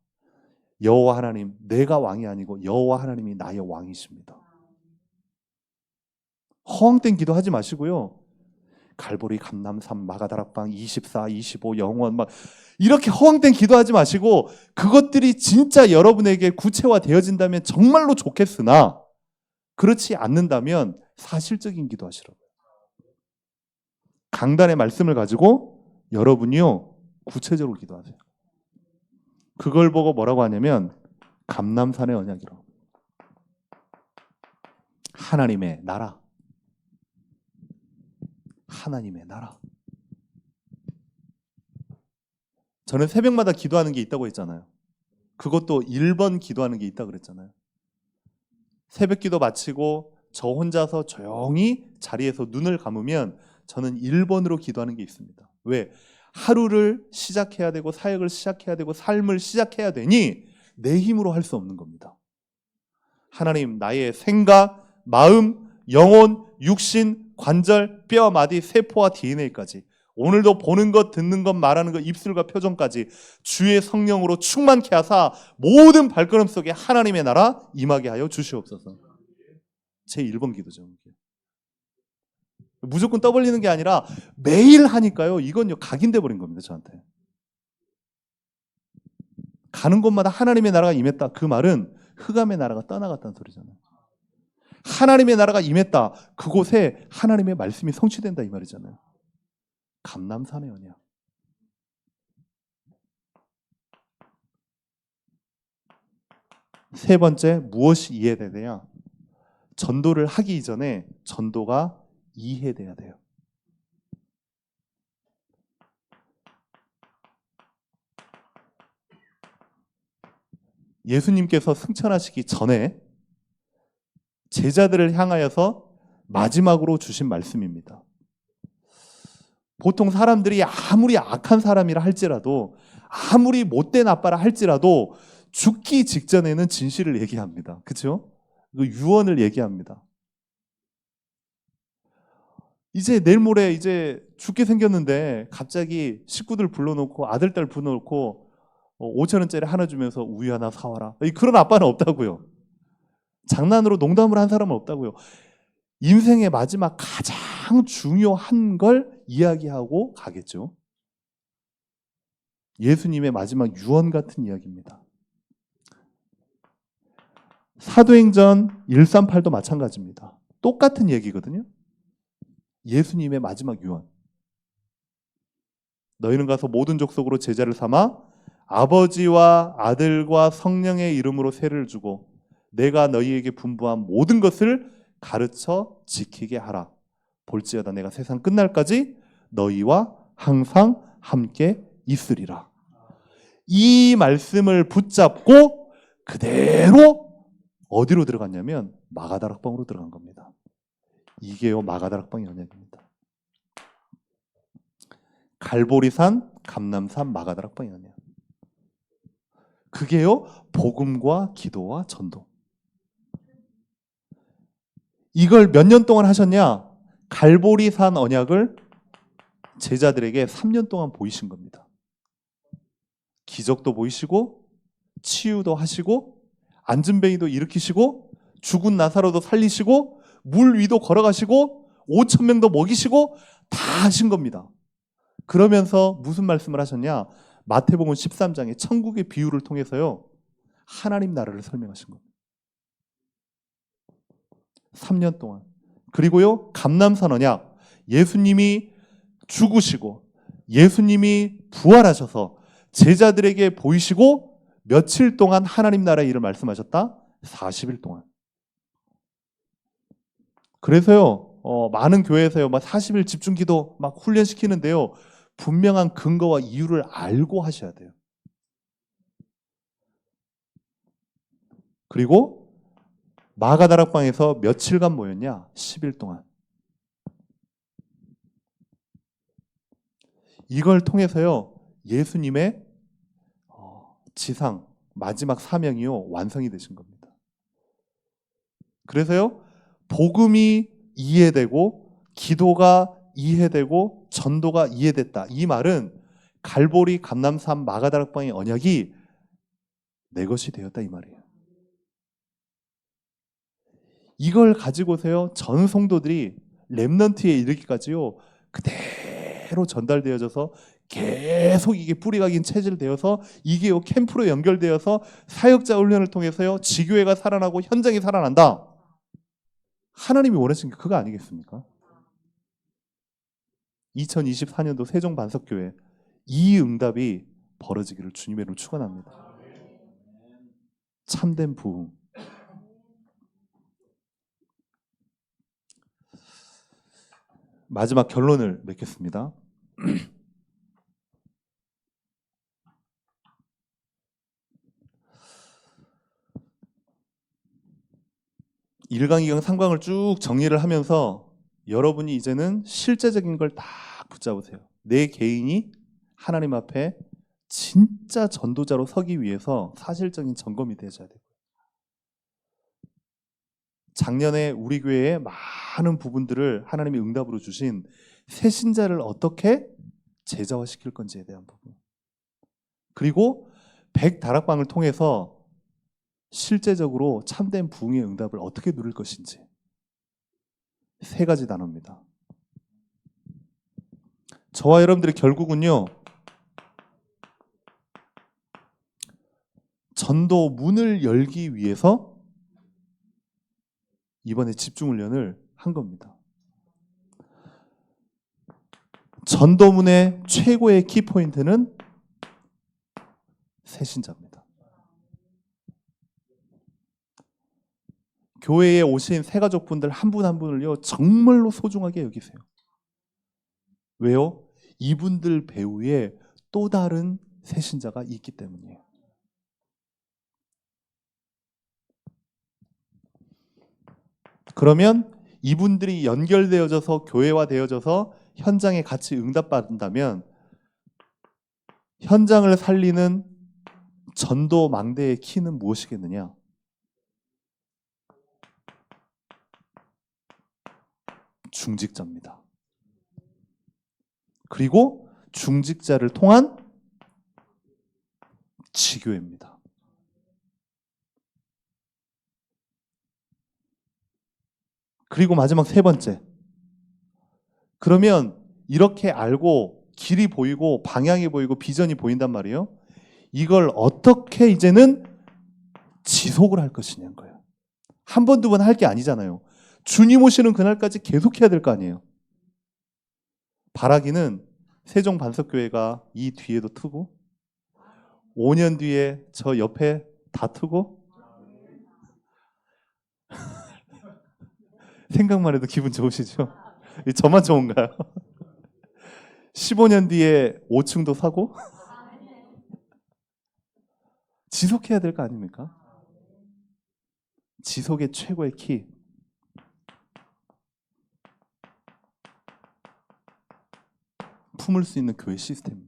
여호와 하나님, 내가 왕이 아니고 여호와 하나님이 나의 왕이십니다. 허황된 기도하지 마시고요. 갈보리, 감람산, 마가다락방, 24, 25, 영원 막 이렇게 허황된 기도하지 마시고 그것들이 진짜 여러분에게 구체화되어진다면 정말로 좋겠으나 그렇지 않는다면 사실적인 기도하시라고요. 강단의 말씀을 가지고 여러분이요 구체적으로 기도하세요. 그걸 보고 뭐라고 하냐면 감람산의 언약이라고. 하나님의 나라. 하나님의 나라. 저는 새벽마다 기도하는 게 있다고 했잖아요. 그것도 1번 기도하는 게 있다고 그랬잖아요. 새벽 기도 마치고 저 혼자서 조용히 자리에서 눈을 감으면 저는 1번으로 기도하는 게 있습니다. 왜? 하루를 시작해야 되고 사역을 시작해야 되고 삶을 시작해야 되니 내 힘으로 할 수 없는 겁니다. 하나님, 나의 생각, 마음, 영혼, 육신, 관절, 뼈, 마디, 세포와 DNA까지 오늘도 보는 것, 듣는 것, 말하는 것, 입술과 표정까지 주의 성령으로 충만케 하사 모든 발걸음 속에 하나님의 나라 임하게 하여 주시옵소서. 제 1번 기도죠. 무조건 떠벌리는 게 아니라 매일 하니까요. 이건요 각인돼 버린 겁니다. 저한테. 가는 곳마다 하나님의 나라가 임했다. 그 말은 흑암의 나라가 떠나갔다는 소리잖아요. 하나님의 나라가 임했다. 그곳에 하나님의 말씀이 성취된다 이 말이잖아요. 감람산의 언약. 세 번째, 무엇이 이해되느냐? 전도를 하기 이전에 전도가 이해돼야 돼요. 예수님께서 승천하시기 전에 제자들을 향하여서 마지막으로 주신 말씀입니다. 보통 사람들이 아무리 악한 사람이라 할지라도 아무리 못된 아빠라 할지라도 죽기 직전에는 진실을 얘기합니다. 그렇죠? 그 유언을 얘기합니다. 이제 내일 모레 이제 죽게 생겼는데 갑자기 식구들 불러놓고 아들 딸 불러놓고 5,000원짜리 하나 주면서 우유 하나 사와라. 그런 아빠는 없다고요. 장난으로 농담을 한 사람은 없다고요. 인생의 마지막 가장 중요한 걸 이야기하고 가겠죠. 예수님의 마지막 유언 같은 이야기입니다. 사도행전 138도 마찬가지입니다. 똑같은 얘기거든요. 예수님의 마지막 유언. 너희는 가서 모든 족속으로 제자를 삼아 아버지와 아들과 성령의 이름으로 세례를 주고 내가 너희에게 분부한 모든 것을 가르쳐 지키게 하라. 볼지어다 내가 세상 끝날까지 너희와 항상 함께 있으리라. 이 말씀을 붙잡고 그대로 어디로 들어갔냐면 마가다락방으로 들어간 겁니다. 이게요 마가다락방의 언약입니다. 갈보리산, 감람산, 마가다락방의 언약. 그게요 복음과 기도와 전도. 이걸 몇 년 동안 하셨냐? 갈보리산 언약을 제자들에게 3년 동안 보이신 겁니다. 기적도 보이시고 치유도 하시고 안진뱅이도 일으키시고 죽은 나사로도 살리시고 물 위도 걸어가시고 5천 명도 먹이시고 다 하신 겁니다. 그러면서 무슨 말씀을 하셨냐? 마태복음 13장에 천국의 비유를 통해서요, 하나님 나라를 설명하신 겁니다. 3년 동안. 그리고요, 감람산 언약, 예수님이 죽으시고 예수님이 부활하셔서 제자들에게 보이시고 며칠 동안 하나님 나라의 일을 말씀하셨다? 40일 동안. 그래서요, 많은 교회에서요, 막 40일 집중기도 막 훈련시키는데요, 분명한 근거와 이유를 알고 하셔야 돼요. 그리고 마가다락방에서 며칠간 모였냐? 10일 동안. 이걸 통해서요, 예수님의 지상 마지막 사명이요, 완성이 되신 겁니다. 그래서요, 복음이 이해되고 기도가 이해되고 전도가 이해됐다. 이 말은 갈보리 감람산 마가다락방의 언약이 내 것이 되었다, 이 말이에요. 이걸 가지고서요, 전 성도들이 렘넌트에 이르기까지요, 그대로 전달되어져서 계속 이게 뿌리가 긴 체질되어서 이게 캠프로 연결되어서 사역자 훈련을 통해서요, 지교회가 살아나고 현장이 살아난다. 하나님이 원하신 게 그거 아니겠습니까? 2024년도 세종반석교회 이 응답이 벌어지기를 주님의 이름으로 축원합니다. 참된 부흥. 마지막 결론을 맺겠습니다. 일강, 이강, 삼강을 쭉 정리를 하면서 여러분이 이제는 실제적인 걸 다 붙잡으세요. 내 개인이 하나님 앞에 진짜 전도자로 서기 위해서 사실적인 점검이 되셔야 돼요. 작년에 우리 교회의 많은 부분들을 하나님이 응답으로 주신 새 신자를 어떻게 제자화시킬 건지에 대한 부분, 그리고 100다락방을 통해서 실제적으로 참된 부흥의 응답을 어떻게 누릴 것인지, 세 가지 단어입니다. 저와 여러분들이 결국은요, 전도 문을 열기 위해서 이번에 집중훈련을 한 겁니다. 전도문의 최고의 키포인트는 새신자입니다. 교회에 오신 새가족분들 한 분 한 분을요, 정말로 소중하게 여기세요. 왜요? 이분들 배후에 또 다른 새신자가 있기 때문이에요. 그러면 이분들이 연결되어져서 교회화되어져서 현장에 같이 응답받는다면 현장을 살리는 전도 망대의 키는 무엇이겠느냐? 중직자입니다. 그리고 중직자를 통한 지교회입니다. 그리고 마지막 세 번째. 그러면 이렇게 알고 길이 보이고 방향이 보이고 비전이 보인단 말이에요. 이걸 어떻게 이제는 지속을 할 것이냐는 거예요. 한 번, 두 번 할 게 아니잖아요. 주님 오시는 그날까지 계속해야 될 거 아니에요. 바라기는 세종반석교회가 이 뒤에도 트고 5년 뒤에 저 옆에 다 트고 생각만 해도 기분 좋으시죠? 저만 좋은가요? 15년 뒤에 5층도 사고 지속해야 될 거 아닙니까? 지속의 최고의 키, 품을 수 있는 교회 시스템,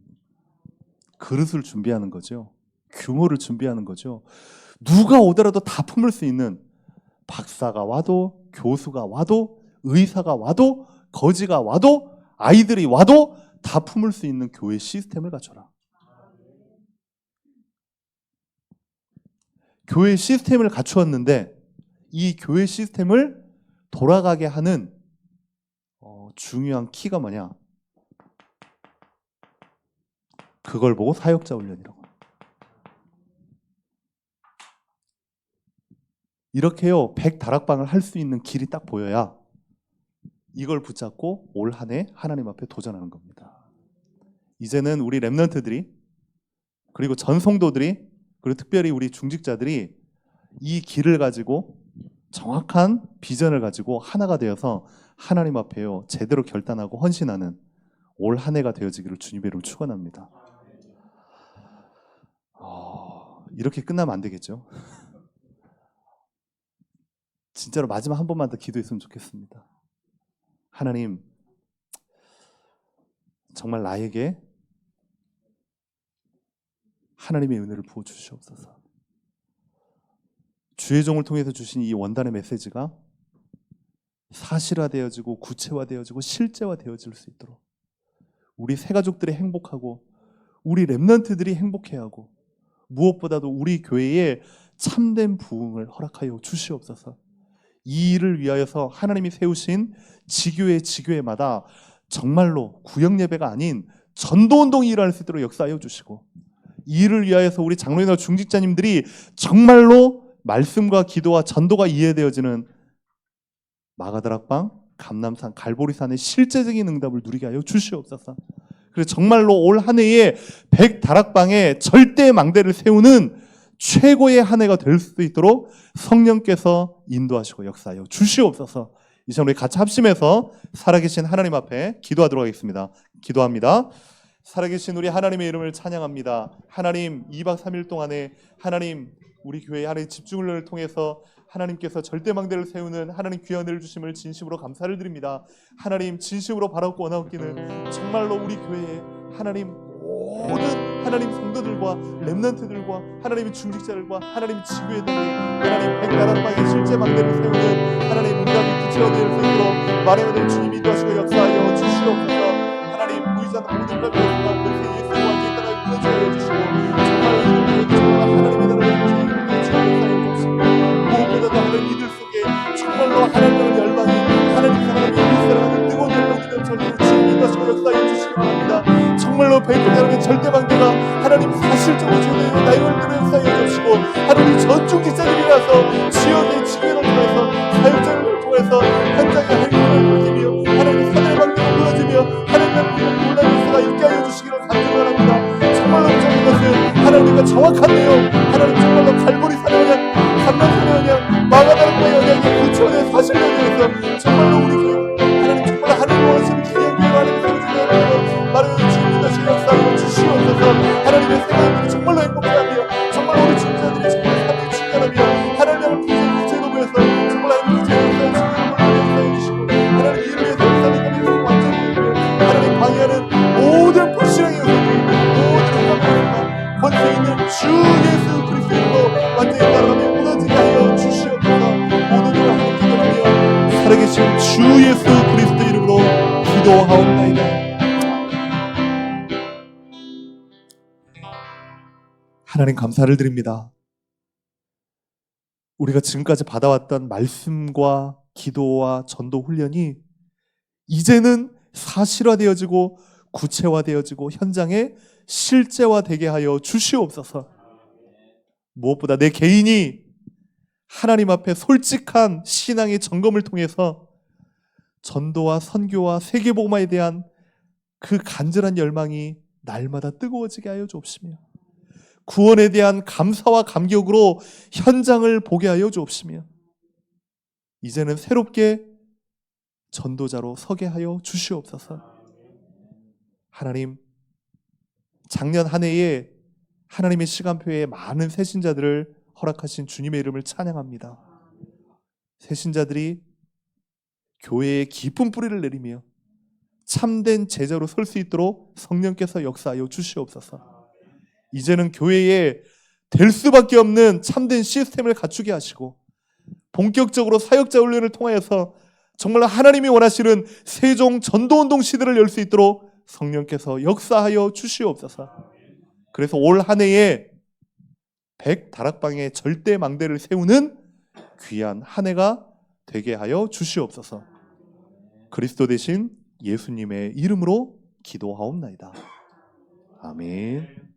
그릇을 준비하는 거죠. 규모를 준비하는 거죠. 누가 오더라도 다 품을 수 있는, 박사가 와도 교수가 와도 의사가 와도 거지가 와도 아이들이 와도 다 품을 수 있는 교회 시스템을 갖춰라. 교회 시스템을 갖추었는데 이 교회 시스템을 돌아가게 하는 중요한 키가 뭐냐? 그걸 보고 사역자 훈련이라고. 이렇게요, 100다락방을 할 수 있는 길이 딱 보여야 이걸 붙잡고 올 한 해 하나님 앞에 도전하는 겁니다. 이제는 우리 렘넌트들이, 그리고 전 성도들이, 그리고 특별히 우리 중직자들이 이 길을 가지고 정확한 비전을 가지고 하나가 되어서 하나님 앞에요 제대로 결단하고 헌신하는 올 한 해가 되어지기를 주님의 이름으로 축원합니다. 이렇게 끝나면 안 되겠죠? 진짜로 마지막 한 번만 더 기도했으면 좋겠습니다. 하나님, 정말 나에게 하나님의 은혜를 부어 주시옵소서. 주의 종을 통해서 주신 이 원단의 메시지가 사실화되어지고 구체화되어지고 실제화되어질 수 있도록 우리 새가족들이 행복하고 우리 렘넌트들이 행복해하고 무엇보다도 우리 교회에 참된 부흥을 허락하여 주시옵소서. 이 일을 위하여서 하나님이 세우신 지교회마다 정말로 구역 예배가 아닌 전도운동이 일어날 수 있도록 역사하여 주시고, 이 일을 위하여서 우리 장로님과 중직자님들이 정말로 말씀과 기도와 전도가 이해되어지는 마가다락방, 감남산, 갈보리산의 실제적인 응답을 누리게 하여 주시옵소서. 그래서 정말로 올 한 해에 100다락방에 절대 망대를 세우는 최고의 한 해가 될 수 있도록 성령께서 인도하시고 역사하여 주시옵소서. 이제 우리 같이 합심해서 살아계신 하나님 앞에 기도하도록 하겠습니다. 기도합니다. 살아계신 우리 하나님의 이름을 찬양합니다. 하나님, 2박 3일 동안에 하나님 우리 교회 하나님 집중을 통해서 하나님께서 절대망대를 세우는 하나님 귀한 은혜를 주심을 진심으로 감사를 드립니다. 하나님, 진심으로 바라고 원하옵기는 정말로 우리 교회에 하나님 모든 하나님 성도들과 렘넌트들과 하나님의 중직자들과 하나님 지구의 하나님 100다락방의 실제망대를 세우는 하나님 응답이 구체화될 수 있도록 마련을 주님이 인도하시고 역사하여 주시옵소서. 하나님, 보이지 않는 모든 것들과 그렇게 예수의 완전히 따라 끊어져 주시고 정말 하나님의 나라를 주시옵소서. 무엇보다도 하나님 이들 속에 정말로 하나님의 열망이 하나님 사랑하는 사랑하는 뜨거운 열망이 넘쳐나는 주님이 인도하시고 역사하여 주시기 바랍니다. 정말로 베이트하는 절대방대가 하나님 사실적으로 전해 나이를 들어 역사하여 주시고 하나님 전중 기자들이라서 지역의 지교를 통해서 사역자를 통해서 현장의 할일을 보여주며 하나님 사대방대가 무너지며 하나님의 놀라운 역사가 있게 하여 주시기를 간절합니다. 정말로 저는 것은 하나님과 정확한 내용, 하나님 정말로 갈보리 사냥하냐 감난 사냥하냐 마가다락방의 영향이 구체화된 사실에 대해서 정말로 우리 교회 하나님 정말 하나님 원하시는 귀한 교회 하나님의 세우시는 말하는 주님이 다시 역사하여 주시옵소서. 하나님의 생각들이 정말로 행복해하며 정말 우리 중자들이 정말 삶이 충만하며 하나님의 구체로 보여서 정말 하나님의 구체로 역사해 주시고 하나님 이를 위해서 역사하는 완전히 하나님 방해하는 모든 불신앙의 요소들 모든 방법과 권세 있는 주 예수 그리스도로 완전히 따라가며 무너지게 하여 주시옵소서. 모든 일을 하나님 기도하며 살아계신 주 예수 그리스도 이름으로 기도하옵나이다. 하나님 감사를 드립니다. 우리가 지금까지 받아왔던 말씀과 기도와 전도 훈련이 이제는 사실화되어지고 구체화되어지고 현장에 실제화되게 하여 주시옵소서. 무엇보다 내 개인이 하나님 앞에 솔직한 신앙의 점검을 통해서 전도와 선교와 세계복음화에 대한 그 간절한 열망이 날마다 뜨거워지게 하여 주옵시며 구원에 대한 감사와 감격으로 현장을 보게 하여 주옵시며 이제는 새롭게 전도자로 서게 하여 주시옵소서. 하나님, 작년 한 해에 하나님의 시간표에 많은 새신자들을 허락하신 주님의 이름을 찬양합니다. 새신자들이 교회에 깊은 뿌리를 내리며 참된 제자로 설 수 있도록 성령께서 역사하여 주시옵소서. 이제는 교회에 될 수밖에 없는 참된 시스템을 갖추게 하시고 본격적으로 사역자 훈련을 통하여서 정말 하나님이 원하시는 세종 전도운동 시대를 열 수 있도록 성령께서 역사하여 주시옵소서. 그래서 올 한 해에 백 다락방에 절대 망대를 세우는 귀한 한 해가 되게 하여 주시옵소서. 그리스도 대신 예수님의 이름으로 기도하옵나이다. 아멘.